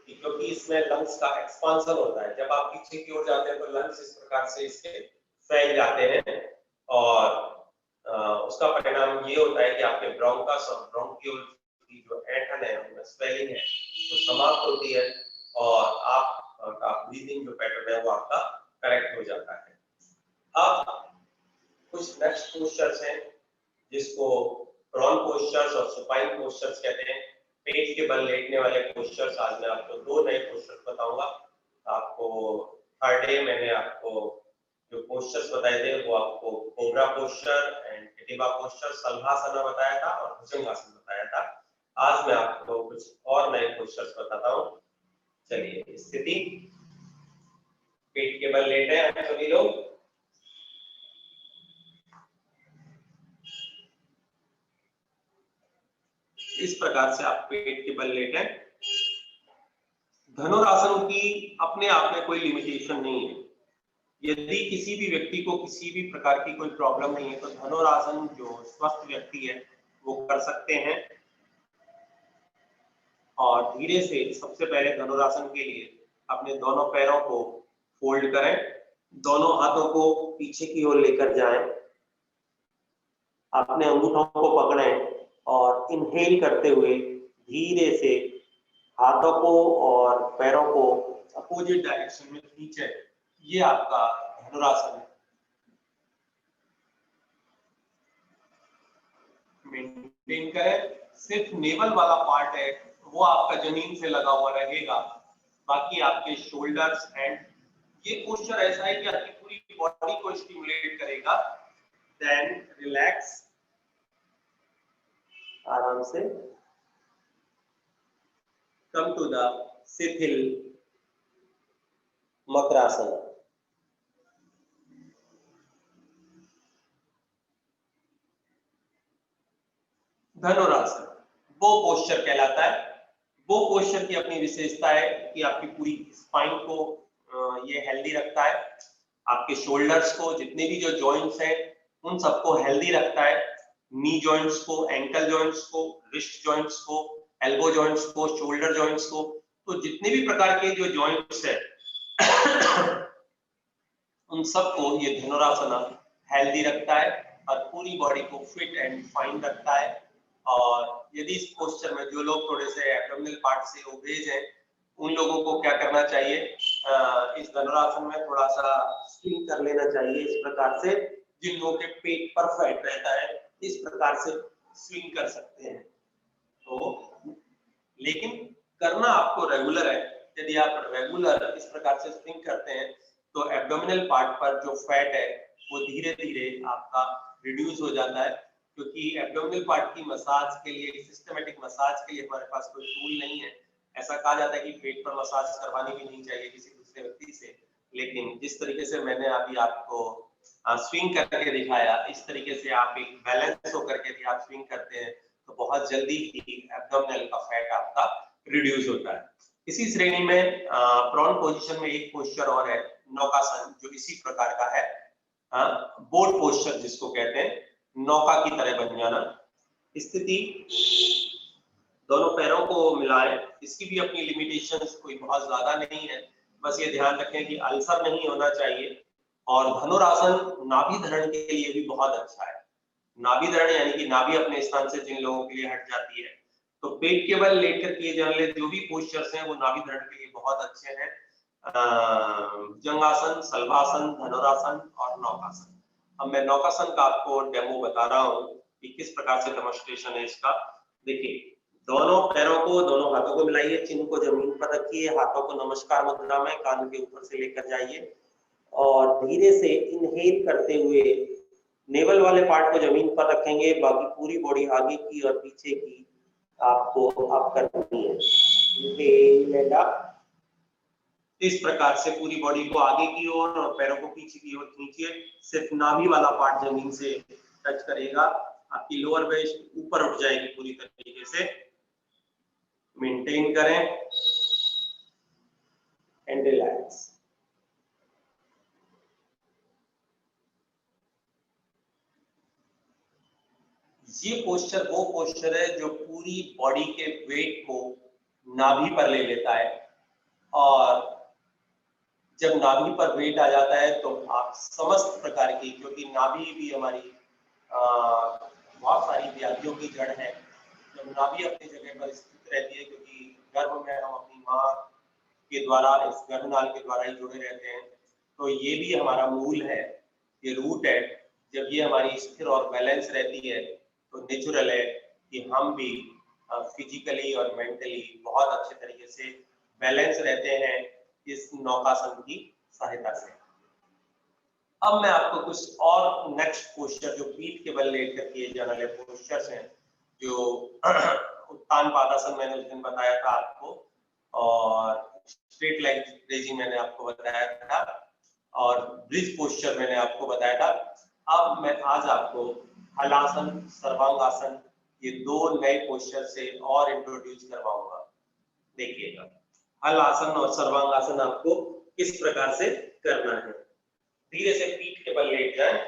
कि क्योंकि इसमें लंग्स का एक्सपांशन होता है, जब आप पीछे की ओर जाते हैं तो लंग्स इस प्रकार से इसके फैल जाते हैं और उसका परिणाम ये होता है कि आपके ब्रोंकस और ब्रोंकियोल की जो ऐंठन है उनमें स्वेलिंग है वो समाप्त होती है और आपका ब्रीदिंग जो पैटर्न है वो आपका करेक्ट हो जाता है। अब कुछ नेक्स्ट पोस्चर्स हैं जिसको प्रॉन पोस्चर्स और सुपाइन पोस्चर्स कहते हैं। पेट के बल लेटने वाले पोस्चर्स आज मैं आपको दो नए पोस्चर्स बताऊंगा। आपको थर्ड डे मैंने आपको जो पोस्चर्स बताए थे वो आपको कोबरा पोस्चर एंड किटिबा पोस्चर, सल्भासना बताया था और भुजंगासन बताया था। आज मैं आपको कुछ और नए पोस्चर्स बताता हूं। चलिए, स्थिति, पेट के बल लेटे हैं सभी लोग। इस प्रकार से आप पेट के बल लेटे हैं। धनुरासन की अपने आप में कोई लिमिटेशन नहीं है। यदि किसी भी व्यक्ति को किसी भी प्रकार की कोई प्रॉब्लम नहीं है तो धनुरासन जो स्वस्थ व्यक्ति है वो कर सकते हैं। और धीरे से सबसे पहले धनुरासन के लिए अपने दोनों पैरों को फोल्ड करें, दोनों हाथों को पीछे की ओर लेकर जाएं, अपने अंगूठों को पकड़ें और इनहेल करते हुए धीरे से हाथों को और पैरों को अपोजिट डायरेक्शन में खींचे। ये आपका धनुरासन है। मेंटेन करें, सिर्फ नेवल वाला पार्ट है वो आपका जमीन से लगा हुआ रहेगा, बाकी आपके शोल्डर्स एंड ये पोस्चर ऐसा है कि आपकी पूरी बॉडी को स्टिमुलेट करेगा। देन रिलैक्स, आराम से कम टू द शिथिल मकरासन। धनुरासन वो पोस्चर कहलाता है। वो पोस्चर की अपनी विशेषता है कि आपकी पूरी स्पाइन को ये हेल्दी रखता है, आपके शोल्डर्स को, जितने भी जो जॉइंट्स हैं उन सबको हेल्दी रखता है, नी जॉइंट्स को, एंकल जॉइंट्स को, रिस्ट जॉइंट्स को, एल्बो जॉइंट्स को, शोल्डर जॉइंट्स को, तो जितने भी प्रकार के जो जॉइंट्स हैं उन सबको ये धनुरासन हेल्दी रखता है और पूरी बॉडी को फिट एंड फाइन रखता है। और यदि इस पोस्चर में जो लोग थोड़े से एब्डोमिनल पार्ट से ओबेज हैं उन लोगों को क्या करना चाहिए, इस धनुरासन में थोड़ा सा स्विंग कर लेना चाहिए इस प्रकार से। जिन लोगों के पेट पर फैट रहता है इस प्रकार से स्विंग कर सकते हैं। तो लेकिन करना आपको रेगुलर है। यदि आप रेगुलर इस प्रकार से स्विंग करते हैं तो एब्डोमिनल पार्ट पर जो फैट है वो धीरे धीरे आपका रिड्यूस हो जाता है, क्योंकि एब्डोमिनल पार्ट की मसाज के लिए, सिस्टमेटिक मसाज के लिए हमारे पास कोई टूल नहीं है। ऐसा कहा जाता है कि पेट पर मसाज करवानी भी नहीं चाहिए किसी दूसरे व्यक्ति से, लेकिन जिस तरीके से मैंने अभी आपको स्विंग करके दिखाया, इस तरीके से आप एक बैलेंस होकर के यदि आप स्विंग करते हैं तो बहुत जल्दी ही एब्डोमिनल का फैट आपका रिड्यूस होता है। इसी श्रेणी में प्रॉन पोजीशन में एक पोस्चर और है नौकासन, जो इसी प्रकार का है, बोट पोस्चर जिसको कहते हैं, नौका की तरह बन जाना। स्थिति दोनों पैरों को मिलाएं, इसकी भी अपनी लिमिटेशंस कोई बहुत ज्यादा नहीं है, बस ये ध्यान रखें कि अल्सर नहीं होना चाहिए। और धनुरासन नाभि धरण के लिए भी बहुत अच्छा है। नाभि धरण यानी कि नाभि अपने स्थान से जिन लोगों के लिए हट जाती है, तो पेट के बल लेटकर किए जाने वाले जो भी पोस्चर्स हैं वो नाभि धरण के लिए बहुत अच्छे हैं। जंगासन, सल्वासन, धनुरासन और नौकासन। अब मैं नौकासन का आपको डेमो बता रहा हूँ कि किस प्रकार से डेमोन्स्ट्रेशन है इसका। देखिए, दोनों पैरों को, दोनों हाथों को मिलाइए, चिन्ह को जमीन पर रखिए, हाथों को नमस्कार मुद्रा में कान के ऊपर से लेकर जाइए और धीरे से इनहेल करते हुए नेवल वाले पार्ट को जमीन पर रखेंगे, बाकी पूरी बॉडी आगे की और पीछे की आपको आप करनी है। इनहेल एंड अप, इस प्रकार से पूरी बॉडी को आगे की ओर और पैरों को पीछे की ओर खींचिए। सिर्फ नाभि वाला पार्ट जमीन से टच करेगा, आपकी लोअर वेस्ट ऊपर उठ जाएगी पूरी तरीके से। मेंटेन करें एंड रिलैक्स। ये पोस्चर वो पोस्चर है जो पूरी बॉडी के वेट को नाभि पर ले लेता है, और जब नाभि पर वेट आ जाता है तो आप समस्त प्रकार की, क्योंकि नाभि भी हमारी बहुत सारी व्याधियों की जड़ है, जब नाभि अपनी जगह पर स्थित रहती है, क्योंकि गर्भ में हम अपनी माँ के द्वारा, इस गर्भनाल के द्वारा ही जुड़े रहते हैं, तो ये भी हमारा मूल है, ये रूट है। जब ये हमारी स्थिर और बैलेंस रहती है तो नेचुरल है कि हम भी फिजिकली और मेंटली बहुत अच्छे तरीके से बैलेंस रहते हैं इस नौकासन की सहायता से। अब मैं आपको कुछ और नेक्स्ट पोस्चर जो पीठ के बल लेट कर किए जाने वाले पोस्चर्स हैं, जो उत्तान पादासन मैंने उस दिन बताया था आपको, और स्ट्रेट लेग रेजिंग मैंने आपको बताया था, और ब्रिज पोस्चर मैंने आपको बताया था। अब मैं आज आपको हलासन, सर्वांगासन, ये दो नए पोस्चर से और इंट्रोड्यूस करवाऊंगा। देखिएगा, हलासन और सर्वांगासन आपको किस प्रकार से करना है। धीरे से पीठ के बल लेट जाएं,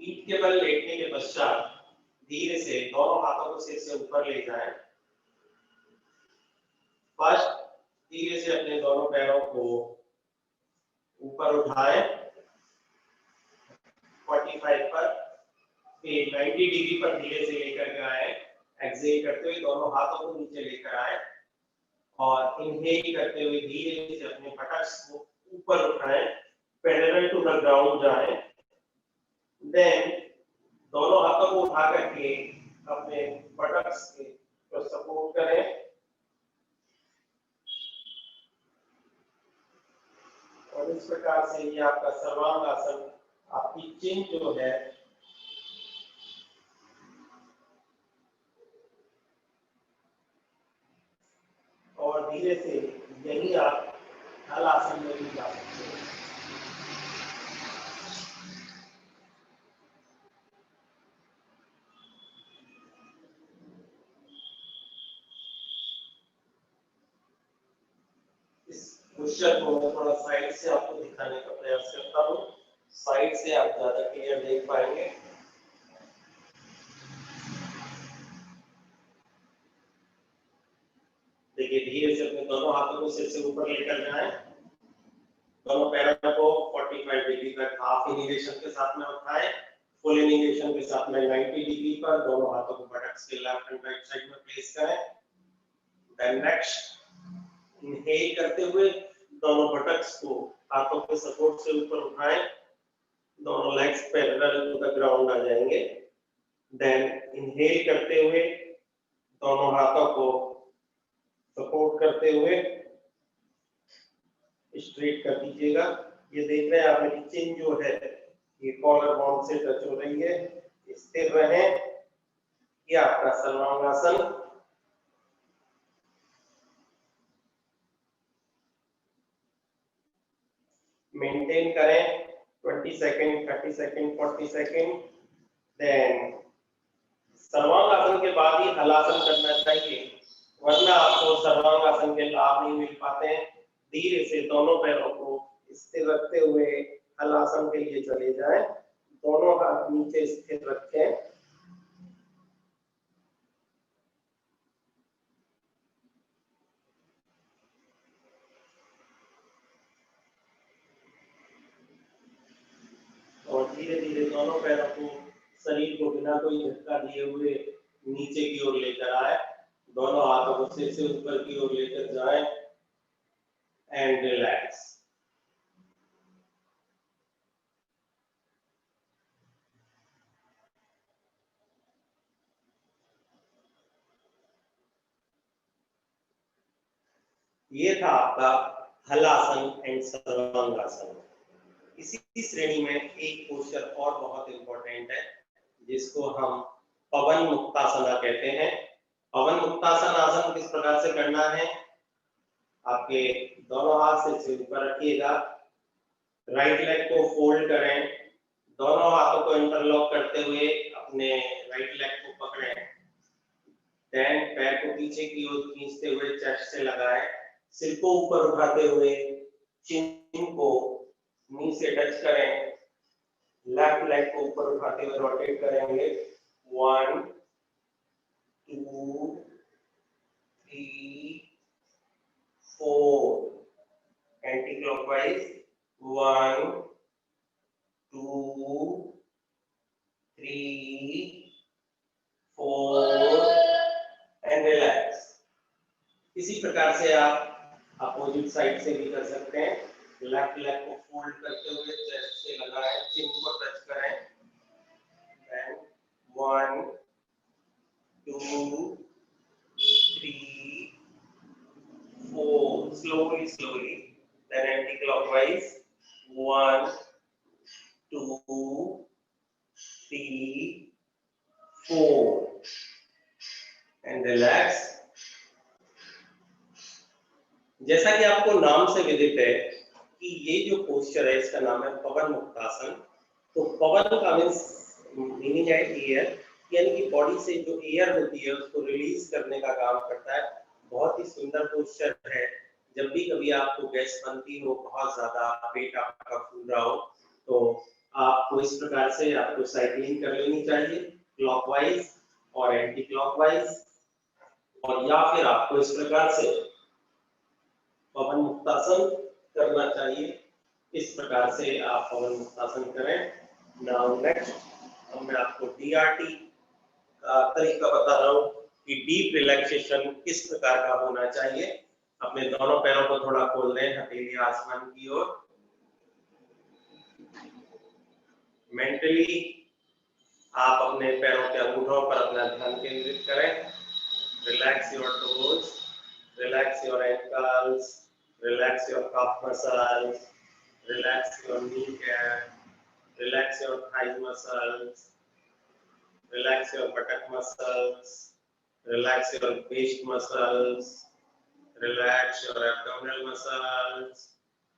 पीठ के बल लेटने के पश्चात धीरे से दोनों हाथों को सिर से ऊपर ले जाएं। फर्स्ट, धीरे से अपने दोनों पैरों को ऊपर उठाएं 45 पर, फिर 90 डिग्री पर धीरे से लेकर के आए। एक्सहेल करते हुए दोनों हाथों को नीचे लेकर आए और इनहेल करते हुए धीरे से अपने बटक्स को ऊपर उठाएं, पैरेलल टू द ग्राउंड जाएं। देन दोनों हाथों को उठा करके अपने बटक्स को सपोर्ट करें और इस प्रकार से ये आपका सर्वांगासन, आपकी चिन जो है और धीरे से यही आप हलासन में भी जा सकते हैं। इस पोस्चर को मैं थोड़ा साइड से आपको दिखाने का प्रयास करता हूँ, साइड से आप ज्यादा क्लियर देख पाएंगे। देखिए, धीरे से अपने दोनों हाथों को सिर से ऊपर लेकर जाएं, दोनों पैरों को 45 डिग्री तक हाफ इनिलेशन के साथ में उठाएं, फुल इनिलेशन के साथ में 90 डिग्री पर दोनों हाथों को बटक्स के लेफ्ट एंड राइट साइड में प्लेस करें। देन नेक्स्ट, इनहेल करते हुए दोनों बटक्स को हाथों के सपोर्ट से ऊपर उठाएं, दोनों legs parallel to the ground आ जाएंगे। देन इनहेल करते हुए दोनों हाथों को सपोर्ट करते हुए स्ट्रेट कर दीजिएगा। ये देख रहे हैं आप, मेरी चिन जो है ये कॉलर बोन से टच हो रही है, स्थिर रहें। ये आपका सर्वांगासन। मेंटेन करें 20 second, 30 second, 40 second. Then sarvangasana के बाद ही हलासन करना चाहिए, वरना आपको सर्वांगासन के लाभ नहीं मिल पाते हैं। धीरे से दोनों पैरों को स्थिर रखते हुए हलासन के लिए चले जाएं। दोनों हाथ नीचे स्थिर रखें। और धीरे धीरे दोनों पैरों को, शरीर को बिना कोई झटका दिए हुए नीचे की ओर लेकर आए। दोनों हाथों को सिर से ऊपर की ओर लेकर जाएं एंड रिलैक्स। ये था आपका हलासन एंड सर्वांगासन। इसी श्रेणी में एक पोस्चर और बहुत इंपॉर्टेंट है, जिसको हम पवन मुक्तासना कहते हैं। पवन मुक्तासन आसन किस प्रकार से करना है? आपके दोनों हाथ से ऊपर रखिएगा, राइट लेग को फोल्ड करें, दोनों हाथों को इंटरलॉक करते हुए अपने राइट लेग को पकड़ें, देन पैर को पीछे की ओर खींचते हुए चेस्ट से लगाएं, सिर को ऊपर उठाते हुए चिन को नी से टच करें, लेफ्ट लेग को ऊपर उठाते हुए रोटेट करेंगे। 1 2 3 4 एंटी क्लॉकवाइज 1 2 3 4 एंड रिलैक्स। इसी प्रकार से आप अपोजिट साइड से भी कर सकते हैं। लेफ्ट लेग को फोल्ड करते हुए चेस्ट से लगाएं, चिन को टच करें, then 1 2 3 4 slowly, then anti-clockwise 1 2 3 4 and relax। जैसा कि आपको नाम से विदित है कि ये जो पोस्चर है इसका नाम है पवन मुक्तासन। तो पवन का मीनिंग है एयर, यानी कि बॉडी से जो एयर होती है उसको रिलीज करने का काम करता है। बहुत ही सुंदर पोस्चर है। जब भी कभी आपको गैस बनती हो, बहुत ज्यादा पेट आपका फूल रहा हो, तो आपको इस प्रकार से आपको साइकिलिंग कर लेनी चाहिए, क्लॉकवाइज और एंटी क्लॉकवाइज, और या फिर आपको इस प्रकार से पवन मुक्तासन करना चाहिए। इस प्रकार से आप पवन मुक्तासन करें। नाउ नेक्स्ट अब मैं आपको डीआरटी का तरीका बता रहा हूँ कि डीप रिलैक्सेशन किस प्रकार का होना चाहिए। अपने दोनों पैरों को थोड़ा खोल दें हथेली आसमान की ओर। मेंटली आप अपने पैरों के अंगूठों पर अपना ध्यान केंद्रित करें। Relax your toes, relax your ankles, relax your calf muscles, relax your kneecap, relax your thigh muscles, relax your buttock muscles, relax your waist muscles, relax your abdominal muscles,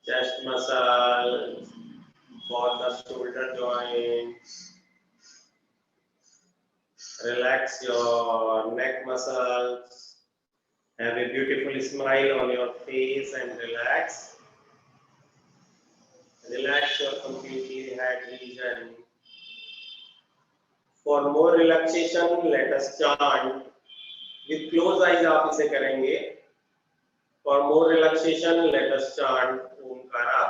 chest muscles, both the shoulder joints, relax your neck muscles. Have a beautiful smile on your face and relax. Relax your completely head region. For more relaxation, let us chant. With closed eyes आप इसे करेंगे। For more relaxation, let us chant Omkara.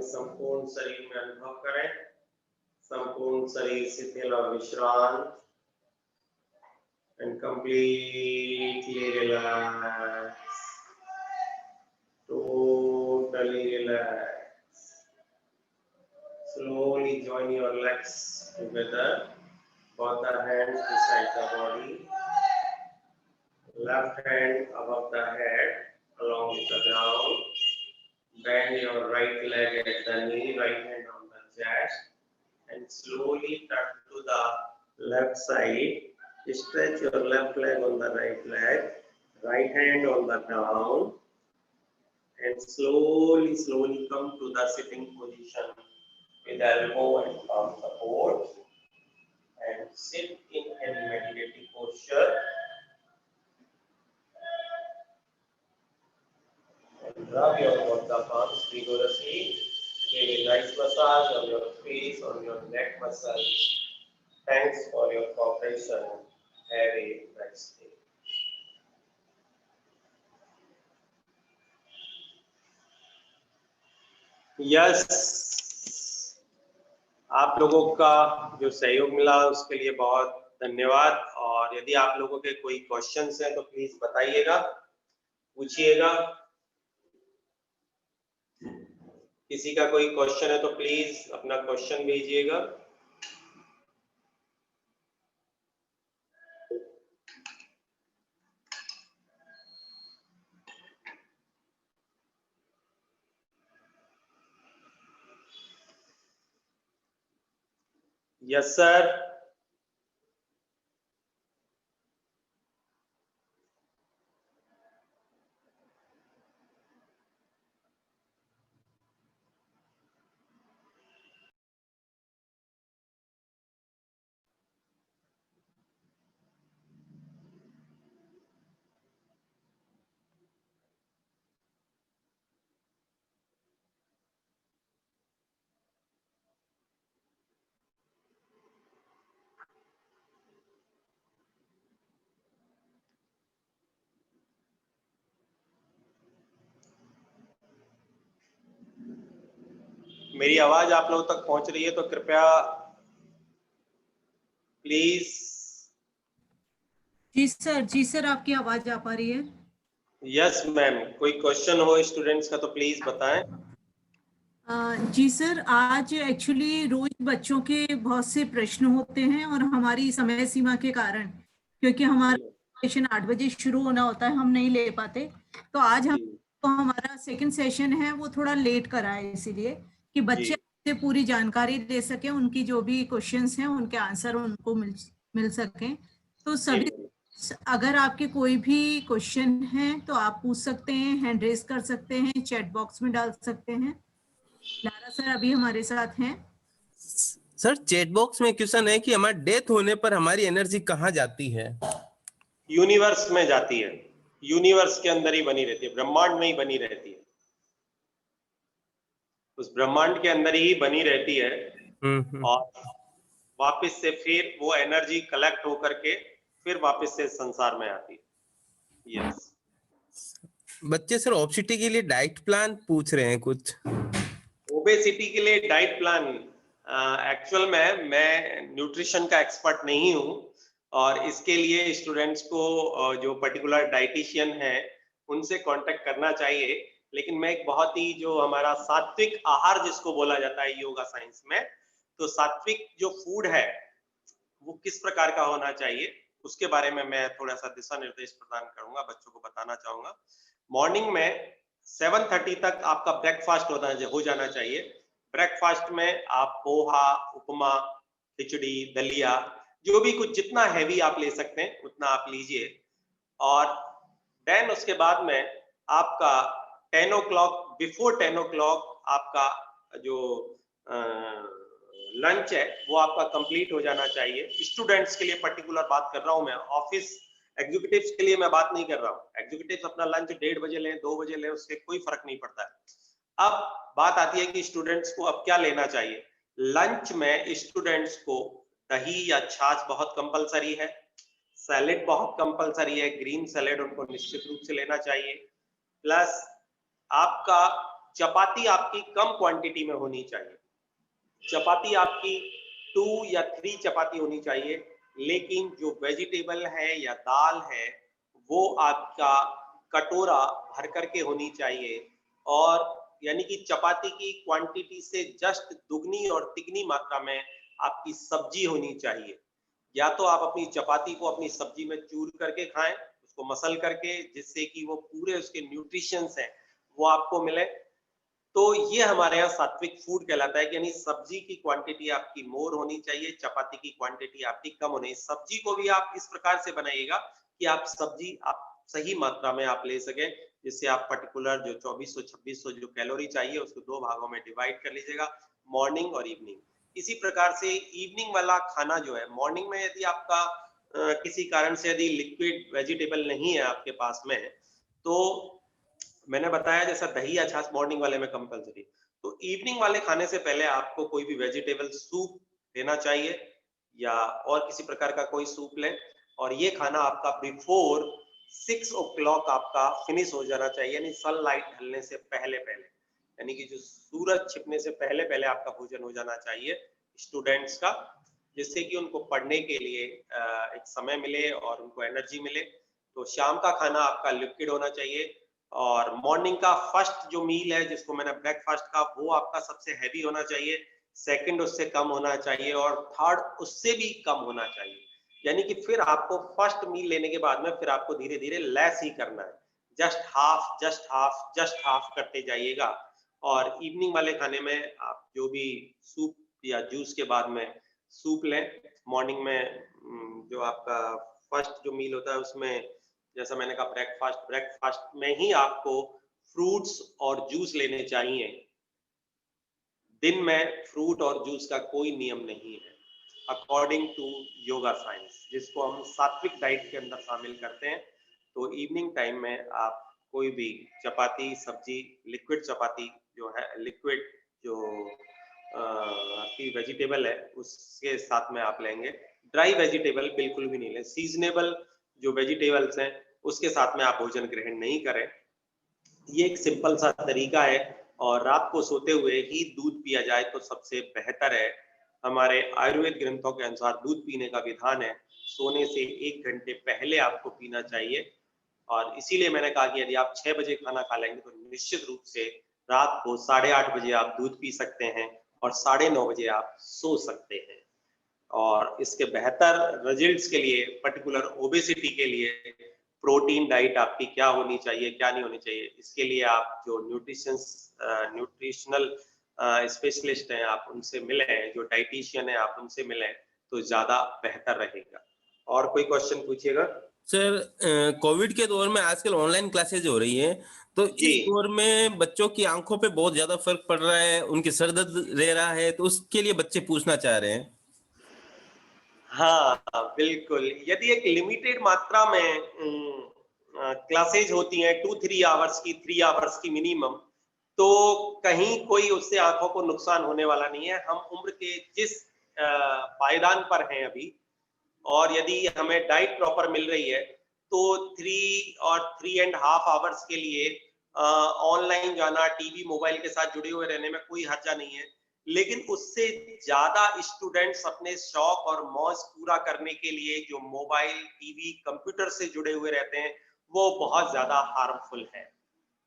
संपूर्ण शरीर में अनुभव करें। संपूर्ण शरीर शिथिल और विश्रांत and completely relax, totally relax. Slowly join your legs together, both the hands beside the body, left hand above the head along with the ground. Bend your right leg at the knee, right hand on the chest, and slowly turn to the left side. Stretch your left leg on the right leg, right hand on the ground, and slowly come to the sitting position with elbow and palm support, and sit in heavy meditative posture. And rub your both the palms vigorously. Give a nice massage on your face, on your neck muscles. Thanks for your cooperation. Have a nice day. Yes, आप लोगों का जो सहयोग मिला उसके लिए बहुत धन्यवाद। और यदि आप लोगों के कोई क्वेश्चंस हैं तो प्लीज बताइएगा, पूछिएगा। किसी का कोई क्वेश्चन है तो प्लीज अपना क्वेश्चन भेजिएगा। Yes sir. मेरी आवाज आप लोगों तक पहुंच रही है तो कृपया प्लीज। जी सर आपकी आवाज आ पा रही है। यस मैम, कोई क्वेश्चन हो स्टूडेंट्स का तो प्लीज बताएं। जी सर, आज एक्चुअली रोज बच्चों के बहुत से प्रश्न होते हैं और हमारी समय सीमा के कारण, क्योंकि हमारा सेशन 8 बजे शुरू होना होता है, हम नहीं ले पाते। तो आज हमारा सेकंड सेशन है वो थोड़ा लेट करा है, इसीलिए कि बच्चे से पूरी जानकारी दे सके, उनकी जो भी क्वेश्चंस हैं उनके आंसर उनको मिल सकें। तो सभी, अगर आपके कोई भी क्वेश्चन हैं तो आप पूछ सकते हैं, हैंड रेज कर सकते हैं, चैट बॉक्स में डाल सकते हैं। लारा सर अभी हमारे साथ हैं। सर चैट बॉक्स में क्वेश्चन है कि हमारी डेथ होने पर हमारी एनर्जी कहाँ जाती है? यूनिवर्स में जाती है, यूनिवर्स के अंदर ही बनी रहती है, ब्रह्मांड में ही बनी रहती है, उस ब्रह्मांड के अंदर ही बनी रहती है। और वापस से फिर वो एनर्जी कलेक्ट होकर के फिर वापस से संसार में आती है। यस। बच्चे सर ओबेसिटी के लिए डाइट प्लान पूछ रहे हैं कुछ। ओबेसिटी के लिए डाइट प्लान, एक्चुअल में मैं न्यूट्रिशन का एक्सपर्ट नहीं हूँ और इसके लिए स्टूडेंट्स को जो पर्टिकुलर डाइटिशियन है उनसे कांटेक्ट करना चाहिए। लेकिन मैं एक बहुत ही जो हमारा सात्विक आहार जिसको बोला जाता है योगा साइंस में, तो सात्विक जो फूड है वो किस प्रकार का होना चाहिए उसके बारे में मैं थोड़ा सा दिशा निर्देश प्रदान करूंगा, बच्चों को बताना चाहूंगा। मॉर्निंग में 7:30 तक आपका ब्रेकफास्ट हो जाना चाहिए। ब्रेकफास्ट में आप पोहा, उपमा, खिचड़ी, दलिया, जो भी कुछ जितना हैवी आप ले सकते हैं उतना आप लीजिए। और देन उसके बाद में आपका 10 o'clock, बिफोर 10 o'clock आपका जो लंच है वो आपका कंप्लीट हो जाना चाहिए। स्टूडेंट्स के लिए पर्टिकुलर बात कर रहा हूं मैं, ऑफिस एग्जीक्यूटिव्स के लिए मैं बात नहीं कर रहा हूं। एग्जीक्यूटिव्स अपना लंच 1:30 बजे लें, 2 बजे लें, उससे कोई फर्क नहीं पड़ता है। अब बात आती है कि स्टूडेंट्स को अब क्या लेना चाहिए। लंच में स्टूडेंट्स को दही या छाछ बहुत कंपलसरी है, सैलेड बहुत कंपलसरी है, ग्रीन सैलेड उनको निश्चित रूप से लेना चाहिए। प्लस आपका चपाती आपकी कम क्वांटिटी में होनी चाहिए। चपाती आपकी 2 या 3 चपाती होनी चाहिए, लेकिन जो वेजिटेबल है या दाल है वो आपका कटोरा भर करके होनी चाहिए। और यानी कि चपाती की क्वांटिटी से जस्ट दुगनी और तिगनी मात्रा में आपकी सब्जी होनी चाहिए। या तो आप अपनी चपाती को अपनी सब्जी में चूर करके खाएं, उसको मसल करके, जिससे कि वो पूरे उसके न्यूट्रिशंस हैं वो आपको मिले। तो ये हमारे यहाँ सात्विक फूड कहलाता है कि यानी सब्जी की क्वांटिटी आपकी मोर होनी चाहिए, चपाती की क्वांटिटी आपकी कम होनी। सब्जी को भी आप इस प्रकार से बनाइएगा कि आप सब्जी आप सही मात्रा में आप ले सकें, जिससे आप पर्टिकुलर जो 2400-2600 जो कैलोरी चाहिए उसको 2 भागों में डिवाइड कर लीजिएगा, मॉर्निंग और इवनिंग। इसी प्रकार से इवनिंग वाला खाना जो है, मॉर्निंग में यदि आपका किसी कारण से यदि लिक्विड वेजिटेबल नहीं है आपके पास में, तो मैंने बताया जैसा दही या छाछ मॉर्निंग वाले में कंपलसरी, तो इवनिंग वाले खाने से पहले आपको कोई भी वेजिटेबल सूप लेना चाहिए या और किसी प्रकार का कोई सूप लें, और ये खाना आपका बिफोर 6 o'clock आपका फिनिश हो जाना चाहिए, यानी सनलाइट ढलने से पहले पहले, यानी कि जो सूरज छिपने से पहले पहले आपका भोजन हो जाना चाहिए स्टूडेंट्स का, जिससे कि उनको पढ़ने के लिए एक समय मिले और उनको एनर्जी मिले। तो शाम का खाना आपका लिक्विड होना चाहिए, और मॉर्निंग का फर्स्ट जो मील है जिसको मैंने ब्रेकफास्ट का, वो आपका सबसे हैवी होना चाहिए, सेकंड उससे कम होना चाहिए, और थर्ड उससे भी कम होना चाहिए। यानी कि फिर आपको फर्स्ट मील लेने के बाद में फिर आपको धीरे धीरे लेस ही करना है, just half just half just half करते जाइएगा। और इवनिंग वाले खाने में आप जो भी सूप या जूस के बाद में सूप लें। मॉर्निंग में जो आपका फर्स्ट जो मील होता है उसमें, जैसा मैंने कहा ब्रेकफास्ट में ही आपको फ्रूट्स और जूस लेने चाहिए। दिन में फ्रूट और जूस का कोई नियम नहीं है अकॉर्डिंग टू योगा साइंस, जिसको हम सात्विक डाइट के अंदर शामिल करते हैं। तो इवनिंग टाइम में आप कोई भी चपाती सब्जी, लिक्विड चपाती जो है, लिक्विड जो आपकी वेजिटेबल है उसके साथ में आप लेंगे। ड्राई वेजिटेबल बिल्कुल भी नहीं लें। सीजनेबल जो वेजिटेबल्स हैं उसके साथ में आप भोजन ग्रहण नहीं करें। ये एक सिंपल सा तरीका है, और रात को सोते हुए ही दूध पिया जाए तो सबसे बेहतर है। हमारे आयुर्वेद ग्रंथों के अनुसार दूध पीने का विधान है सोने से 1 घंटे पहले आपको पीना चाहिए। और इसीलिए मैंने कहा कि यदि आप 6 बजे खाना खा लेंगे तो निश्चित रूप से रात को 8:30 बजे आप दूध पी सकते हैं और 9:30 बजे आप सो सकते हैं। और इसके बेहतर रिजल्ट्स के लिए, पर्टिकुलर ओबेसिटी के लिए प्रोटीन डाइट आपकी क्या होनी चाहिए, क्या नहीं होनी चाहिए, इसके लिए आप जो न्यूट्रिशनल स्पेशलिस्ट हैं आप उनसे मिलें, जो डाइटिशियन है आप उनसे मिलें, तो ज्यादा बेहतर रहेगा। और कोई क्वेश्चन पूछिएगा सर। कोविड के दौर में आजकल ऑनलाइन क्लासेज हो रही हैं, तो जी। इस दौर में बच्चों की आंखों पे बहुत ज्यादा फर्क पड़ रहा है, उनके सर दर्द रह रहा है, तो उसके लिए बच्चे पूछना चाह रहे हैं। हाँ बिल्कुल, यदि एक लिमिटेड मात्रा में क्लासेज होती हैं 2-3 आवर्स की, 3 आवर्स की मिनिमम, तो कहीं कोई उससे आंखों को नुकसान होने वाला नहीं है। हम उम्र के जिस पायदान पर हैं अभी, और यदि हमें डाइट प्रॉपर मिल रही है, तो 3 और 3.5 आवर्स के लिए ऑनलाइन जाना, टीवी मोबाइल के साथ जुड़े हुए रहने में कोई हर्जा नहीं है। लेकिन उससे ज्यादा स्टूडेंट्स अपने शौक और मौज पूरा करने के लिए जो मोबाइल, टीवी, कंप्यूटर से जुड़े हुए रहते हैं, वो बहुत ज्यादा हार्मफुल है।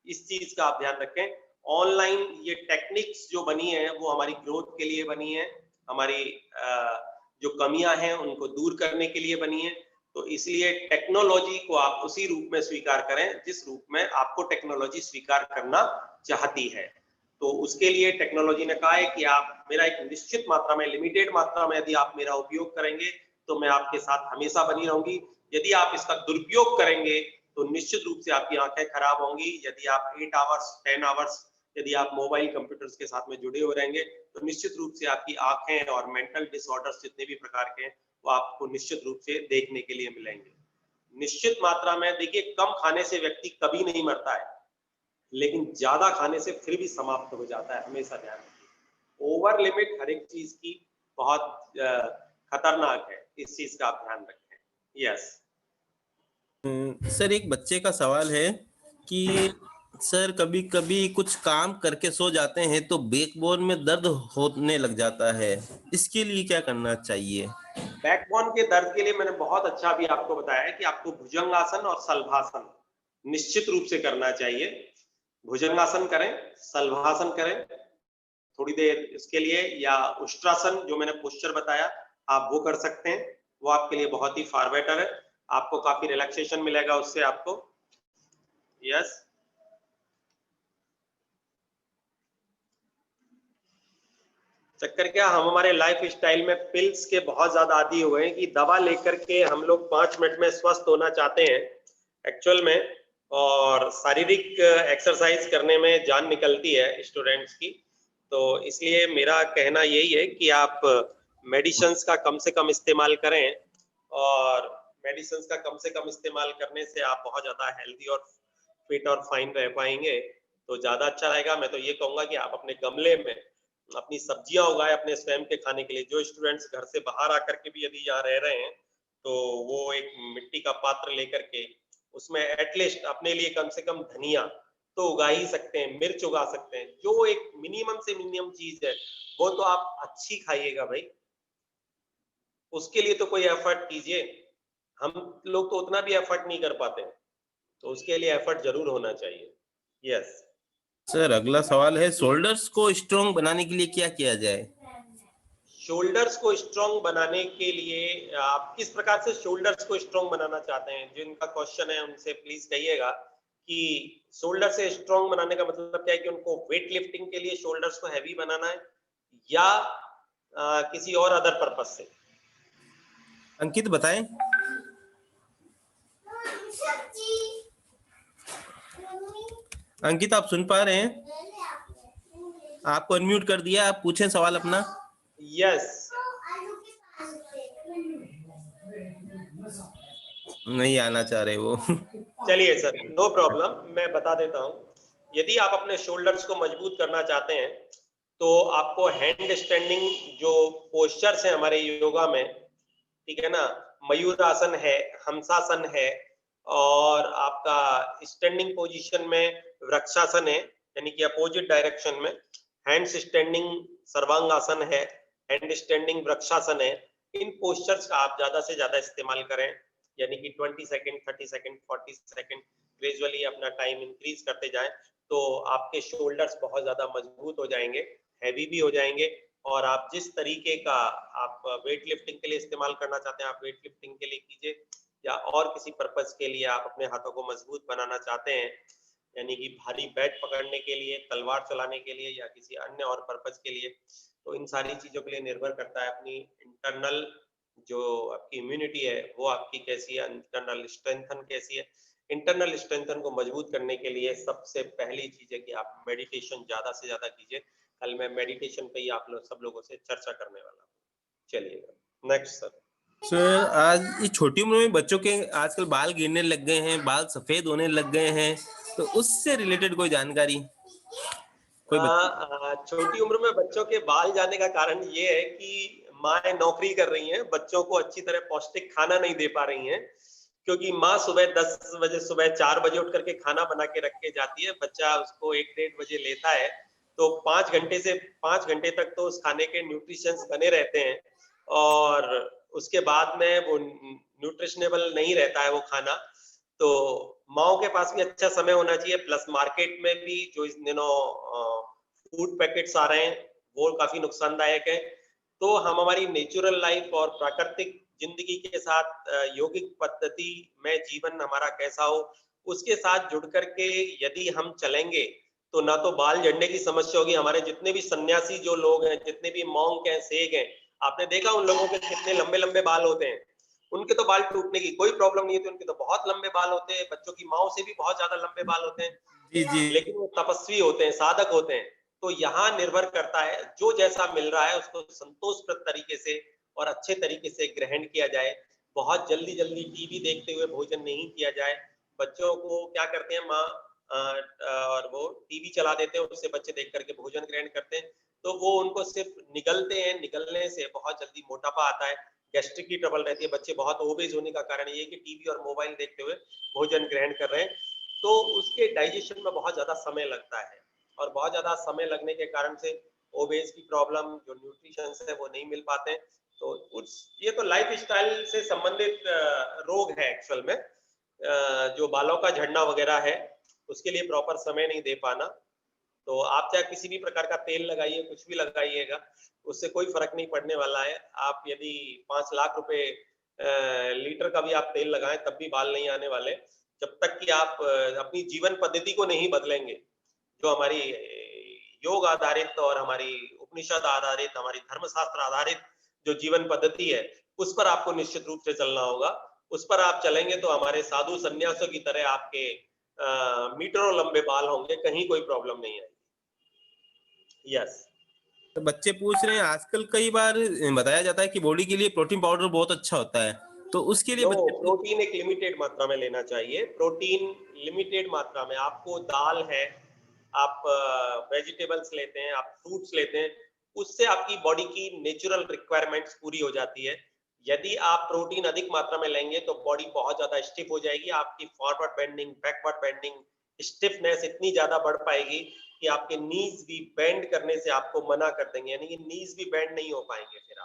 इस चीज का आप ध्यान रखें। ऑनलाइन ये टेक्निक्स जो बनी है वो हमारी ग्रोथ के लिए बनी है, हमारी जो कमियां हैं उनको दूर करने के लिए बनी है। तो इसलिए टेक्नोलॉजी को आप उसी रूप में स्वीकार करें जिस रूप में आपको टेक्नोलॉजी स्वीकार करना चाहती है। तो उसके लिए टेक्नोलॉजी ने कहा है कि आप मेरा एक निश्चित मात्रा में, लिमिटेड मात्रा में यदि आप मेरा उपयोग करेंगे तो मैं आपके साथ हमेशा बनी रहूंगी। यदि आप इसका दुरुपयोग करेंगे तो निश्चित रूप से आपकी आंखें खराब होंगी। यदि आप 8 आवर्स 10 आवर्स यदि आप मोबाइल कंप्यूटर्स के साथ में जुड़े हुए रहेंगे तो निश्चित रूप से आपकी आंखें और मेंटल डिसऑर्डर्स जितने भी प्रकार के हैं वो आपको निश्चित रूप से देखने के लिए मिलेंगे। निश्चित मात्रा में देखिए, कम खाने से व्यक्ति कभी नहीं मरता है, लेकिन ज्यादा खाने से फिर भी समाप्त हो जाता है, हमेशा ध्यान रखिए। ओवर लिमिट हर एक चीज की बहुत खतरनाक है, इस चीज का आप ध्यान रखें। यस सर, एक बच्चे का सवाल है कि सर कभी कभी कुछ काम करके सो जाते हैं तो बैकबोन में दर्द होने लग जाता है, इसके लिए क्या करना चाहिए? बैकबोन के दर्द के लिए मैंने बहुत अच्छा अभी आपको बताया है कि आपको भुजंगासन और सल्भासन निश्चित रूप से करना चाहिए। भुजंगासन करें, सल्भासन करें थोड़ी देर इसके लिए, या उष्ट्रासन जो मैंने पोस्चर बताया आप वो कर सकते हैं। वो आपके लिए बहुत ही फार बेटर है, आपको काफी रिलैक्सेशन मिलेगा उससे आपको। यस, चक्कर क्या, हम हमारे लाइफ स्टाइल में पिल्स के बहुत ज्यादा आदी हो गए हैं कि दवा लेकर के हम लोग 5 मिनट में स्वस्थ होना चाहते हैं एक्चुअल में, और शारीरिक एक्सरसाइज करने में जान निकलती है स्टूडेंट्स की। तो इसलिए मेरा कहना यही है कि आप मेडिसिन्स का कम से कम इस्तेमाल करें, और मेडिसिन्स का कम से कम इस्तेमाल करने से आप बहुत ज्यादा हेल्दी और फिट और फाइन रह पाएंगे, तो ज्यादा अच्छा रहेगा। मैं तो ये कहूंगा कि आप अपने गमले में अपनी सब्जियां उगाए अपने स्वयं के खाने के लिए। जो स्टूडेंट्स घर से बाहर आकर के भी यदि यहाँ रह रहे हैं तो वो एक मिट्टी का पात्र लेकर के उसमें एटलीस्ट अपने लिए कम से कम धनिया तो उगा ही सकते हैं, मिर्च उगा सकते हैं, जो एक मिनिमम से मिनिमम चीज है वो तो आप अच्छी खाइएगा भाई, उसके लिए तो कोई एफर्ट कीजिए। हम लोग तो उतना भी एफर्ट नहीं कर पाते, तो उसके लिए एफर्ट जरूर होना चाहिए। यस, सर अगला सवाल है, शोल्डर्स को स्ट्रॉन्ग बनाने के लिए क्या किया जाए? शोल्डर्स को स्ट्रॉन्ग बनाने के लिए आप किस प्रकार से शोल्डर्स को स्ट्रॉन्ग बनाना चाहते हैं? जिनका क्वेश्चन है उनसे प्लीज कहिएगा कि शोल्डर से स्ट्रॉन्ग बनाने का मतलब क्या है, कि उनको वेट लिफ्टिंग के लिए शोल्डर्स को हैवी बनाना है या किसी और अदर पर्पस से? अंकित बताएं। अंकित आप सुन पा रहे हैं? आपको अनम्यूट कर दिया, आप पूछें सवाल अपना। यस, नहीं आना चाह रहे वो। चलिए सर, नो प्रॉब्लम, मैं बता देता हूँ। यदि आप अपने शोल्डर्स को मजबूत करना चाहते हैं तो आपको हैंड स्टैंडिंग जो पोस्चर्स हैं हमारे योगा में, ठीक है ना, मयूर आसन है, हंसासन है, और आपका स्टैंडिंग पोजीशन में वृक्षासन है, यानी कि अपोजिट डायरेक्शन में हैंड स्टैंडिंग सर्वांगासन है, हैंड स्टैंडिंग वृक्षासन है। इन पोस्चर्स का आप ज्यादा से ज्यादा इस्तेमाल करें, यानी कि 20 सेकंड, 30 सेकंड, 40 सेकंड ग्रेजुअली अपना टाइम इंक्रीज करते जाएं, तो आपके शोल्डर्स बहुत ज्यादा मजबूत हो जाएंगे, हैवी भी हो जाएंगे, और आप जिस तरीके का आप वेट लिफ्टिंग के लिए इस्तेमाल करना चाहते हैं आप वेट लिफ्टिंग के लिए कीजिए, या और किसी पर्पस के लिए आप अपने हाथों को मजबूत बनाना चाहते हैं, यानी कि भारी बैट पकड़ने के लिए, तलवार चलाने के लिए, या किसी अन्य और पर्पस के लिए, तो इन सारी चीजों के लिए निर्भर करता है अपनी इंटरनल जो आपकी इम्यूनिटी है वो आपकी कैसी है, इंटरनल स्ट्रेंथन कैसी है। इंटरनल स्ट्रेंथन को मजबूत करने के लिए सबसे पहली चीज है कि आप मेडिटेशन ज्यादा से ज्यादा कीजिए। कल मैं मेडिटेशन पे ही आप लोग सब लोगों से चर्चा करने वाला हूँ। चलिएगा नेक्स्ट सर। सर आज ये छोटी उम्र में बच्चों के आजकल बाल गिरने लग गए हैं, बाल सफेद होने लग गए हैं, तो उससे रिलेटेड कोई जानकारी? कोई छोटी उम्र में बच्चों के बाल जाने का कारण ये है कि माएँ नौकरी कर रही हैं, बच्चों को अच्छी तरह पौष्टिक खाना नहीं दे पा रही हैं, क्योंकि माँ सुबह 10 बजे, सुबह 4 बजे उठ करके खाना बना के रख के जाती है, बच्चा उसको 1-1:30 बजे लेता है, तो 5 घंटे से 5 घंटे तक तो उस खाने के न्यूट्रिशंस बने रहते हैं, और उसके बाद में वो न्यूट्रिशनेबल नहीं रहता है वो खाना। तो माओ के पास भी अच्छा समय होना चाहिए, प्लस मार्केट में भी जो इस दिनों फूड पैकेट्स आ रहे हैं वो काफी नुकसानदायक है। तो हम हमारी नेचुरल लाइफ और प्राकृतिक जिंदगी के साथ यौगिक पद्धति में जीवन हमारा कैसा हो उसके साथ जुड़ करके यदि हम चलेंगे तो ना तो बाल झड़ने की समस्या होगी। हमारे जितने भी सन्यासी जो लोग हैं, जितने भी मॉन्क हैं, सेठ हैं, आपने देखा उन लोगों के कितने लंबे लंबे बाल होते हैं, उनके तो बाल टूटने की कोई प्रॉब्लम नहीं होती, उनके तो बहुत लंबे बाल होते हैं, बच्चों की माओ से भी बहुत ज्यादा लंबे बाल होते हैं, जी जी, लेकिन वो तपस्वी होते हैं, साधक होते हैं। तो यहाँ निर्भर करता है जो जैसा मिल रहा है उसको संतोषप्रद तरीके से और अच्छे तरीके से ग्रहण किया जाए। बहुत जल्दी जल्दी टीवी देखते हुए भोजन नहीं किया जाए। बच्चों को क्या करते हैं माँ, और वो टीवी चला देते हैं, उससे बच्चे देख करके भोजन ग्रहण करते हैं, तो वो उनको सिर्फ निगलते हैं, निगलने से बहुत जल्दी मोटापा आता है, गैस्ट्रिक की ट्रबल रहती है, बच्चे बहुत ओबेज होने का कारण ये है कि टीवी और मोबाइल देखते हुए भोजन ग्रहण कर रहे हैं। तो उसके डाइजेशन में बहुत ज्यादा समय लगता है, और बहुत ज्यादा समय लगने के कारण से ओबेस की प्रॉब्लम, जो न्यूट्रिशन है वो नहीं मिल पाते हैं। तो ये तो लाइफ स्टाइल से संबंधित रोग है एक्चुअल में। जो बालों का झड़ना वगैरह है उसके लिए प्रॉपर समय नहीं दे पाना। तो आप चाहे किसी भी प्रकार का तेल लगाइए, कुछ भी लगाइएगा, उससे कोई फर्क नहीं पड़ने वाला है। आप यदि 5 लाख रुपए लीटर का भी आप तेल लगाएं तब भी बाल नहीं आने वाले, जब तक कि आप अपनी जीवन पद्धति को नहीं बदलेंगे। जो हमारी योग आधारित और हमारी उपनिषद आधारित, हमारी धर्मशास्त्र आधारित जो जीवन पद्धति है, उस पर आपको निश्चित रूप से चलना होगा। उस पर आप चलेंगे तो हमारे साधु संन्यासियों की तरह आपके मीटरों लंबे बाल होंगे, कहीं कोई प्रॉब्लम नहीं आएगी। यस। तो बच्चे पूछ रहे हैं, आजकल कई बार बताया जाता है कि बॉडी के लिए प्रोटीन पाउडर बहुत अच्छा होता है, तो उसके लिए प्रोटीन एक लिमिटेड मात्रा में लेना चाहिए। प्रोटीन लिमिटेड मात्रा में, आपको दाल है, आप वेजिटेबल्स लेते हैं, आप फ्रूट्स लेते हैं, उससे आपकी बॉडी की नेचुरल रिक्वायरमेंट्स पूरी हो जाती है। यदि आप प्रोटीन अधिक मात्रा में लेंगे तो बॉडी बहुत ज्यादा स्टिफ हो जाएगी, आपकी forward bending, backward bending, stiffness इतनी ज्यादा बढ़ पाएगी कि आपके नीज भी बेंड करने से आपको मना कर देंगे, यानी कि नीज भी बेंड नहीं हो पाएंगे। फिर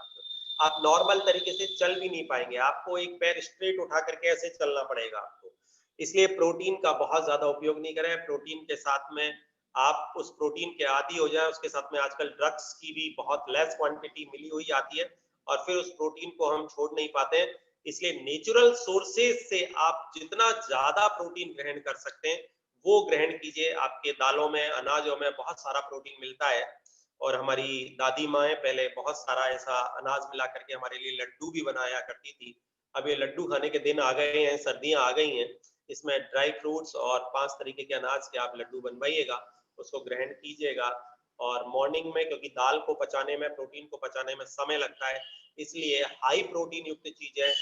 आप नॉर्मल तरीके से चल भी नहीं पाएंगे, आपको एक पैर स्ट्रेट उठा करके ऐसे चलना पड़ेगा आपको। इसलिए प्रोटीन का बहुत ज्यादा उपयोग नहीं करें। प्रोटीन के साथ में आप उस प्रोटीन के आदी हो जाए, उसके साथ में आजकल ड्रग्स की भी बहुत लेस क्वांटिटी मिली हुई आती है, और फिर उस प्रोटीन को हम छोड़ नहीं पाते हैं। इसलिए नेचुरल सोर्सेज से आप जितना ज्यादा प्रोटीन ग्रहण कर सकते हैं वो ग्रहण कीजिए। आपके दालों में, अनाजों में बहुत सारा प्रोटीन मिलता है, और हमारी दादी माएँ पहले बहुत सारा ऐसा अनाज मिला करके हमारे लिए लड्डू भी बनाया करती थी। अब ये लड्डू खाने के दिन आ गए हैं, सर्दियां आ गई हैं, इसमें ड्राई फ्रूट्स और 5 तरीके के अनाज के आप लड्डू बनवाइएगा, उसको ग्रहण कीजिएगा। और मॉर्निंग में, क्योंकि दाल को पचाने में, प्रोटीन को पचाने में समय लगता है, इसलिए हाई प्रोटीन युक्त चीजें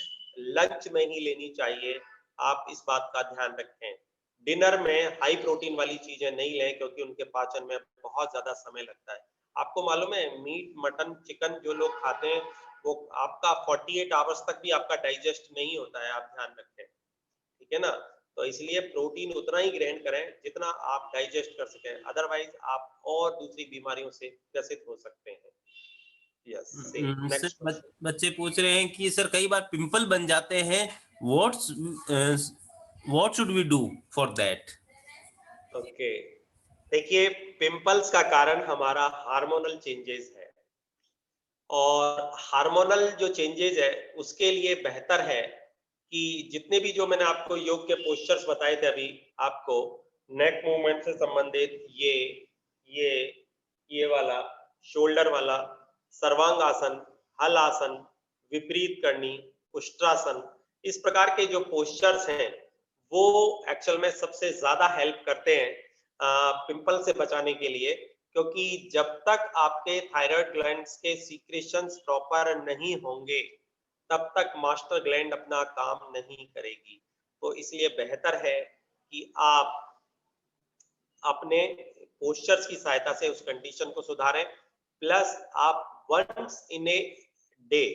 लंच में ही लेनी चाहिए। आप इस बात का ध्यान रखें। डिनर में हाई प्रोटीन वाली चीजें नहीं लें, क्योंकि उनके पाचन में बहुत ज्यादा समय लगता है। आपको मालूम है, मीट, मटन, चिकन जो लोग खाते हैं वो आपका 48 आवर्स तक भी आपका डाइजेस्ट नहीं होता है, आप ध्यान रखें, ठीक है ना। तो इसलिए प्रोटीन उतना ही ग्रहण करें जितना आप डाइजेस्ट कर सकें, अदरवाइज आप और दूसरी बीमारियों से ग्रसित हो सकते हैं। यस, नेक्स्ट सर, बच्चे पूछ रहे हैं कि सर कई बार पिंपल बन जाते हैं, what should we do for that? Okay, देखिए, पिंपल्स का कारण हमारा हार्मोनल चेंजेस है, और हार्मोनल जो चेंजेस है उसके लिए बेहतर है कि जितने भी, जो मैंने आपको योग के पोस्चर्स बताए थे अभी आपको, नेक मूवमेंट से संबंधित, ये ये वाला, शोल्डर वाला, सर्वांग आसन, हल आसन, विपरीत करनी, उष्ट्रासन, इस प्रकार के जो पोस्चर्स हैं वो एक्चुअल में सबसे ज्यादा हेल्प करते हैं पिंपल से बचाने के लिए। क्योंकि जब तक आपके थायराइड ग्लैंड्स के सीक्रेशंस प्रॉपर नहीं होंगे तब तक मास्टर ग्लैंड अपना काम नहीं करेगी। तो इसलिए बेहतर है कि आप अपने पोस्चर्स की सहायता से उस कंडीशन को सुधारें। प्लस आप once in a day,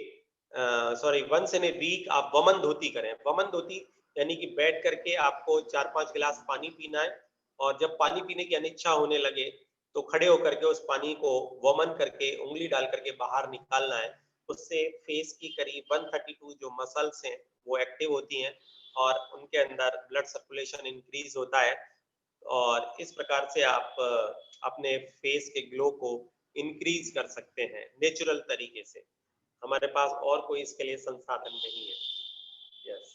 once in a week आप वमन धोती करें। वमन धोती यानी कि बैठ करके आपको 4-5 गिलास पानी पीना है, और जब पानी पीने की अनिच्छा होने लगे तो खड़े होकर के उस पानी को वमन करके उंगली डाल करके बाहर निकालना है। उससे फेस की करीब 132 जो मसल्स हैं वो एक्टिव होती हैं, और उनके अंदर ब्लड सर्कुलेशन इंक्रीज होता है, और इस प्रकार से आप अपने फेस के ग्लो को इंक्रीज कर सकते हैं नेचुरल तरीके से। हमारे पास और कोई इसके लिए संसाधन नहीं है। Yes,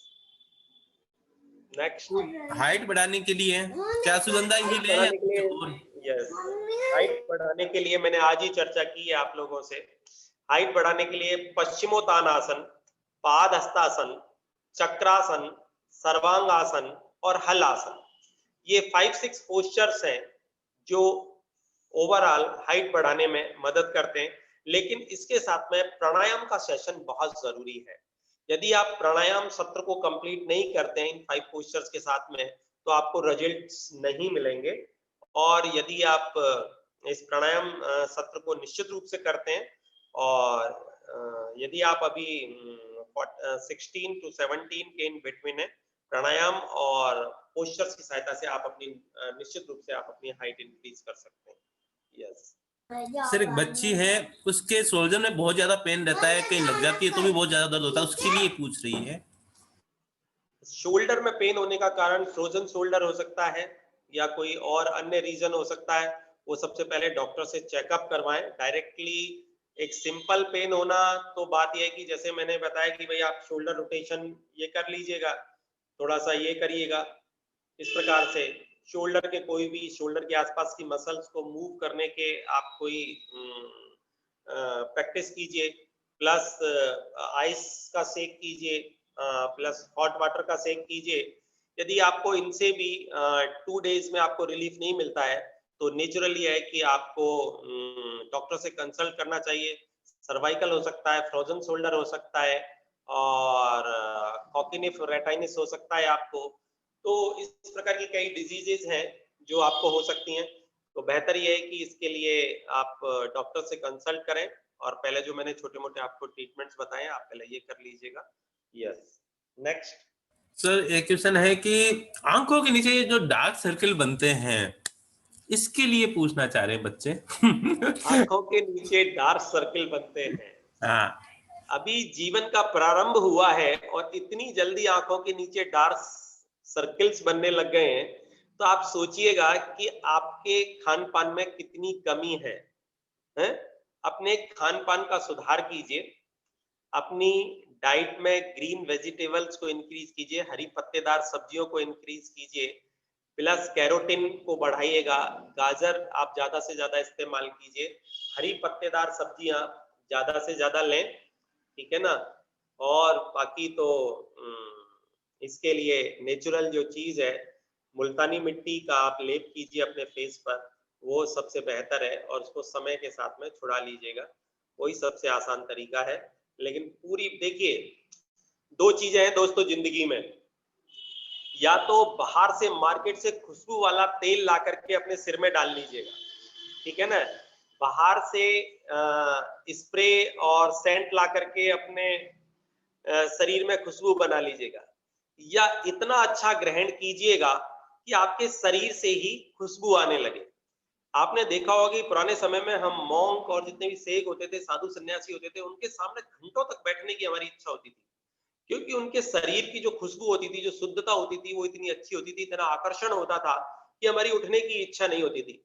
next. हाइट बढ़ाने के लिए क्या सुगंधा ही ले या कुछ और? यस, हाइट बढ़ाने के लिए मैंने आज ही चर्चा की है आप लोगों से। हाइट बढ़ाने के लिए पश्चिमोत्तानासन, पाद हस्तासन, चक्रासन, सर्वांगासन और हल आसन, ये 5-6 पोस्चर्स हैं जो ओवरऑल हाइट बढ़ाने में मदद करते हैं। लेकिन इसके साथ में प्राणायाम का सेशन बहुत जरूरी है। यदि आप प्राणायाम सत्र को कंप्लीट नहीं करते हैं इन 5 पोस्चर्स के साथ में तो आपको रिजल्ट्स नहीं मिलेंगे। और यदि आप इस प्राणायाम सत्र को निश्चित रूप से करते हैं, और यदि आप अभी 16 to 17 के इन बिटवीन है, प्राणायाम और पोस्चर्स की सहायता से आप अपनी निश्चित रूप से आप अपनी हाइट इंक्रीज कर सकते हैं। यस सर, एक बच्ची है, उसके शोल्डर में बहुत ज्यादा पेन रहता है, कहीं लग जाती है तो भी बहुत ज्यादा दर्द होता है, उसके लिए पूछ रही है। शोल्डर में पेन होने का कारण फ्रोजन शोल्डर हो सकता है या कोई और अन्य रीजन हो सकता है। वो सबसे पहले डॉक्टर से चेकअप करवाएं। डायरेक्टली एक सिंपल पेन होना तो बात यह है कि जैसे मैंने बताया कि भाई आप शोल्डर रोटेशन ये कर लीजिएगा, थोड़ा सा ये करिएगा, इस प्रकार से शोल्डर के कोई भी शोल्डर के आसपास की मसल्स को मूव करने के आप कोई प्रैक्टिस कीजिए, प्लस आइस का सेक कीजिए, प्लस हॉट वाटर का सेक कीजिए। यदि आपको इनसे भी 2 डेज में आपको रिलीफ नहीं मिलता है तो नेचुरली है कि आपको डॉक्टर से कंसल्ट करना चाहिए। सर्वाइकल हो सकता है, फ्रोजन शोल्डर हो सकता है और कॉकिनिफ रेटाइनिस हो सकता है आपको। तो इस प्रकार की कई डिजीजेस हैं जो आपको हो सकती हैं। तो बेहतर ये है कि इसके लिए आप डॉक्टर से कंसल्ट करें और पहले जो मैंने छोटे मोटे आपको ट्रीटमेंट्स बताए आप पहले ये कर लीजिएगा। यस नेक्स्ट सर, एक क्वेश्चन है कि आंखों के नीचे जो डार्क सर्कल बनते हैं, इसके लिए पूछना चाह रहे हैं बच्चे। आंखों के नीचे डार्क सर्कल बनते हैं। हाँ, अभी जीवन का प्रारंभ हुआ है और इतनी जल्दी आंखों के नीचे डार्क सर्कल्स बनने लग गए हैं, तो आप सोचिएगा कि आपके खान पान में कितनी कमी है, हैं? अपने खान पान का सुधार कीजिए, अपनी डाइट में ग्रीन वेजिटेबल्स को इंक्रीज कीजिए, हरी पत्तेदार सब्जियों को इंक्रीज कीजिए, प्लस कैरोटीन को बढ़ाइएगा, गाजर आप ज्यादा से ज्यादा इस्तेमाल कीजिए, हरी पत्तेदार सब्जियां ज्यादा से ज्यादा लें, ठीक है ना। और बाकी तो इसके लिए नेचुरल जो चीज है, मुल्तानी मिट्टी का आप लेप कीजिए अपने फेस पर, वो सबसे बेहतर है और उसको समय के साथ में छुड़ा लीजिएगा, वही सबसे आसान तरीका है। लेकिन पूरी देखिए, 2 चीजें हैं दोस्तों जिंदगी में, या तो बाहर से मार्केट से खुशबू वाला तेल ला करके अपने सिर में डाल लीजिएगा, ठीक है ना, बाहर से स्प्रे और सेंट ला करके अपने शरीर में खुशबू बना लीजिएगा, या इतना अच्छा ग्रहण कीजिएगा कि आपके शरीर से ही खुशबू आने लगे। आपने देखा होगा कि पुराने समय में हम मॉन्क और जितने भी सेठ होते थे, साधु सन्यासी होते थे, उनके सामने घंटों तक बैठने की हमारी इच्छा होती थी, क्योंकि उनके शरीर की जो खुशबू होती थी, जो शुद्धता होती थी, वो इतनी अच्छी होती थी, इतना आकर्षण होता था कि हमारी उठने की इच्छा नहीं होती थी।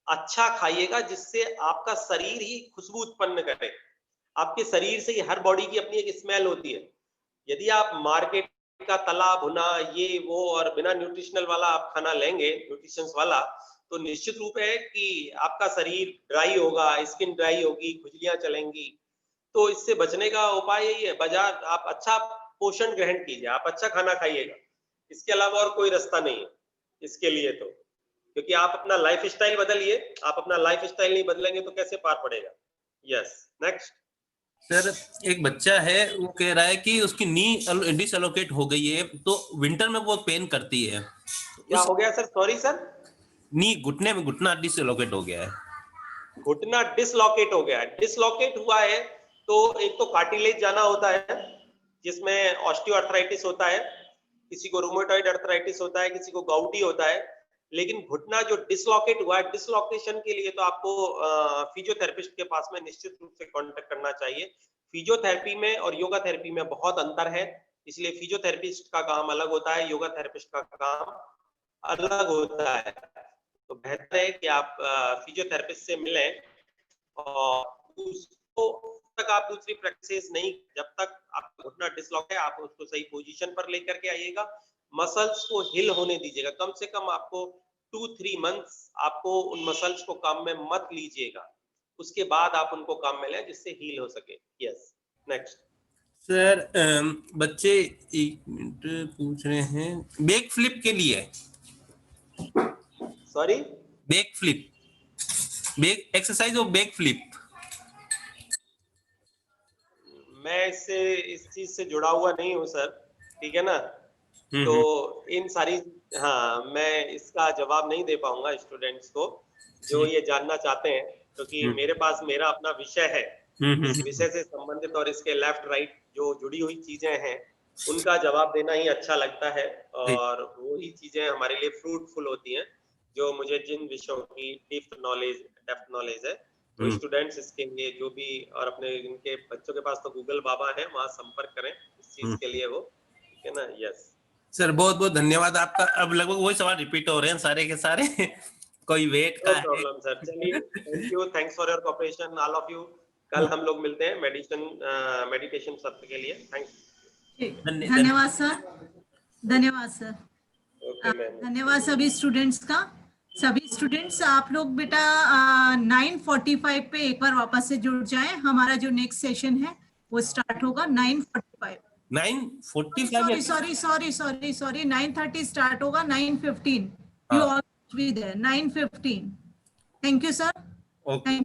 अच्छा खाइएगा जिससे आपका शरीर ही खुशबू उत्पन्न करे। आपके शरीर से ही हर बॉडी की अपनी एक स्मेल होती है। यदि आप मार्केट का तला भुना ये वो और बिना न्यूट्रिशनल वाला आप खाना लेंगे, न्यूट्रिशंस वाला, तो निश्चित रूप है कि आपका शरीर ड्राई होगा, स्किन ड्राई होगी, खुजलियां चलेंगी। तो इससे बचने का उपाय यही है, बाजार आप अच्छा पोषण ग्रहण कीजिए, आप अच्छा खाना खाइएगा, इसके अलावा और कोई रास्ता नहीं है इसके लिए। तो क्योंकि आप अपना लाइफ स्टाइल बदलिए, आप अपना लाइफ स्टाइल नहीं बदलेंगे तो कैसे पार पड़ेगा। यस नेक्स्ट सर, एक बच्चा है, वो कह रहा है कि उसकी नी डिसलोकेट हो गई है, तो विंटर में वो पेन करती है। क्या हो गया सर? सॉरी सर, नी घुटने में घुटना डिसलोकेट हो गया है। घुटना डिसलोकेट हो गया है। डिसलोकेट हुआ है तो एक तो कार्टिलेज जाना होता है जिसमें ऑस्टियोआर्थराइटिस होता है, किसी को रूमेटॉइड अर्थराइटिस होता है, किसी को गाउटी होता है। लेकिन घुटना जो डिसलोकेट हुआ है, डिसलोकेशन के लिए तो आपको फिजियोथेरेपिस्ट के पास में निश्चित रूप से कांटेक्ट करना चाहिए। फिजियोथेरेपी में और योगा थेरेपी में बहुत अंतर है, इसलिए फिजियोथेरेपिस्ट का काम अलग होता है, योगा थेरेपिस्ट का काम अलग होता है। तो बेहतर है कि आप फिजियोथेरेपिस्ट से मिलें और उसको तक आप दूसरी प्रैक्टिस नहीं, जब तक आपका घुटना डिसलॉक है आप उसको सही पोजीशन पर लेकर के आइएगा, मसल्स को हिल होने दीजिएगा। कम से कम आपको 2-3 मंथ्स आपको उन मसल्स को काम में मत लीजिएगा, उसके बाद आप उनको काम में लें जिससे हील हो सके। यस नेक्स्ट सर, बच्चे एक मिनट पूछ रहे हैं बैक फ्लिप के लिए। Sorry, back flip, back exercise of back flip. मैं इससे इस चीज से जुड़ा हुआ नहीं हूँ सर, ठीक है ना, तो इन सारी मैं इसका जवाब नहीं दे पाऊंगा स्टूडेंट्स को जो ये जानना चाहते हैं, क्योंकि मेरे पास मेरा अपना विषय है, इस विषय से संबंधित और इसके लेफ्ट राइट जो जुड़ी हुई चीजें हैं उनका जवाब देना ही अच्छा लगता है और वो ही चीजें हमारे लिए फ्रूटफुल होती हैं जो मुझे जिन विषयों की डेप्थ नॉलेज है तो स्टूडेंट्स इसके लिए जो भी और अपने इनके बच्चों के पास तो गूगल बाबा है, वहां संपर्क करें इस चीज के लिए वो, ठीक है ना। यस सर, बहुत बहुत धन्यवाद आपका। अब लगभग वही सवाल रिपीट हो रहे हैं सारे के सारे। कोई वेट का नो प्रॉब्लम सर। चलिए, thank you, thanks for your cooperation all of you. कल हम लोग मिलते हैं मेडिटेशन सत्र के लिए। थैंक्स। धन्यवाद सर, धन्यवाद सर। ओके मैम, धन्यवाद सभी स्टूडेंट्स का। सभी स्टूडेंट्स आप लोग बेटा 9:45 पे एक बार वापस से जुड़ जाएं। हमारा जो नेक्स्ट सेशन है वो स्टार्ट होगा 9:45। 9:45 सॉरी 9:30 स्टार्ट होगा, 9:15 you all be there 9:15। Thank you sir. Okay.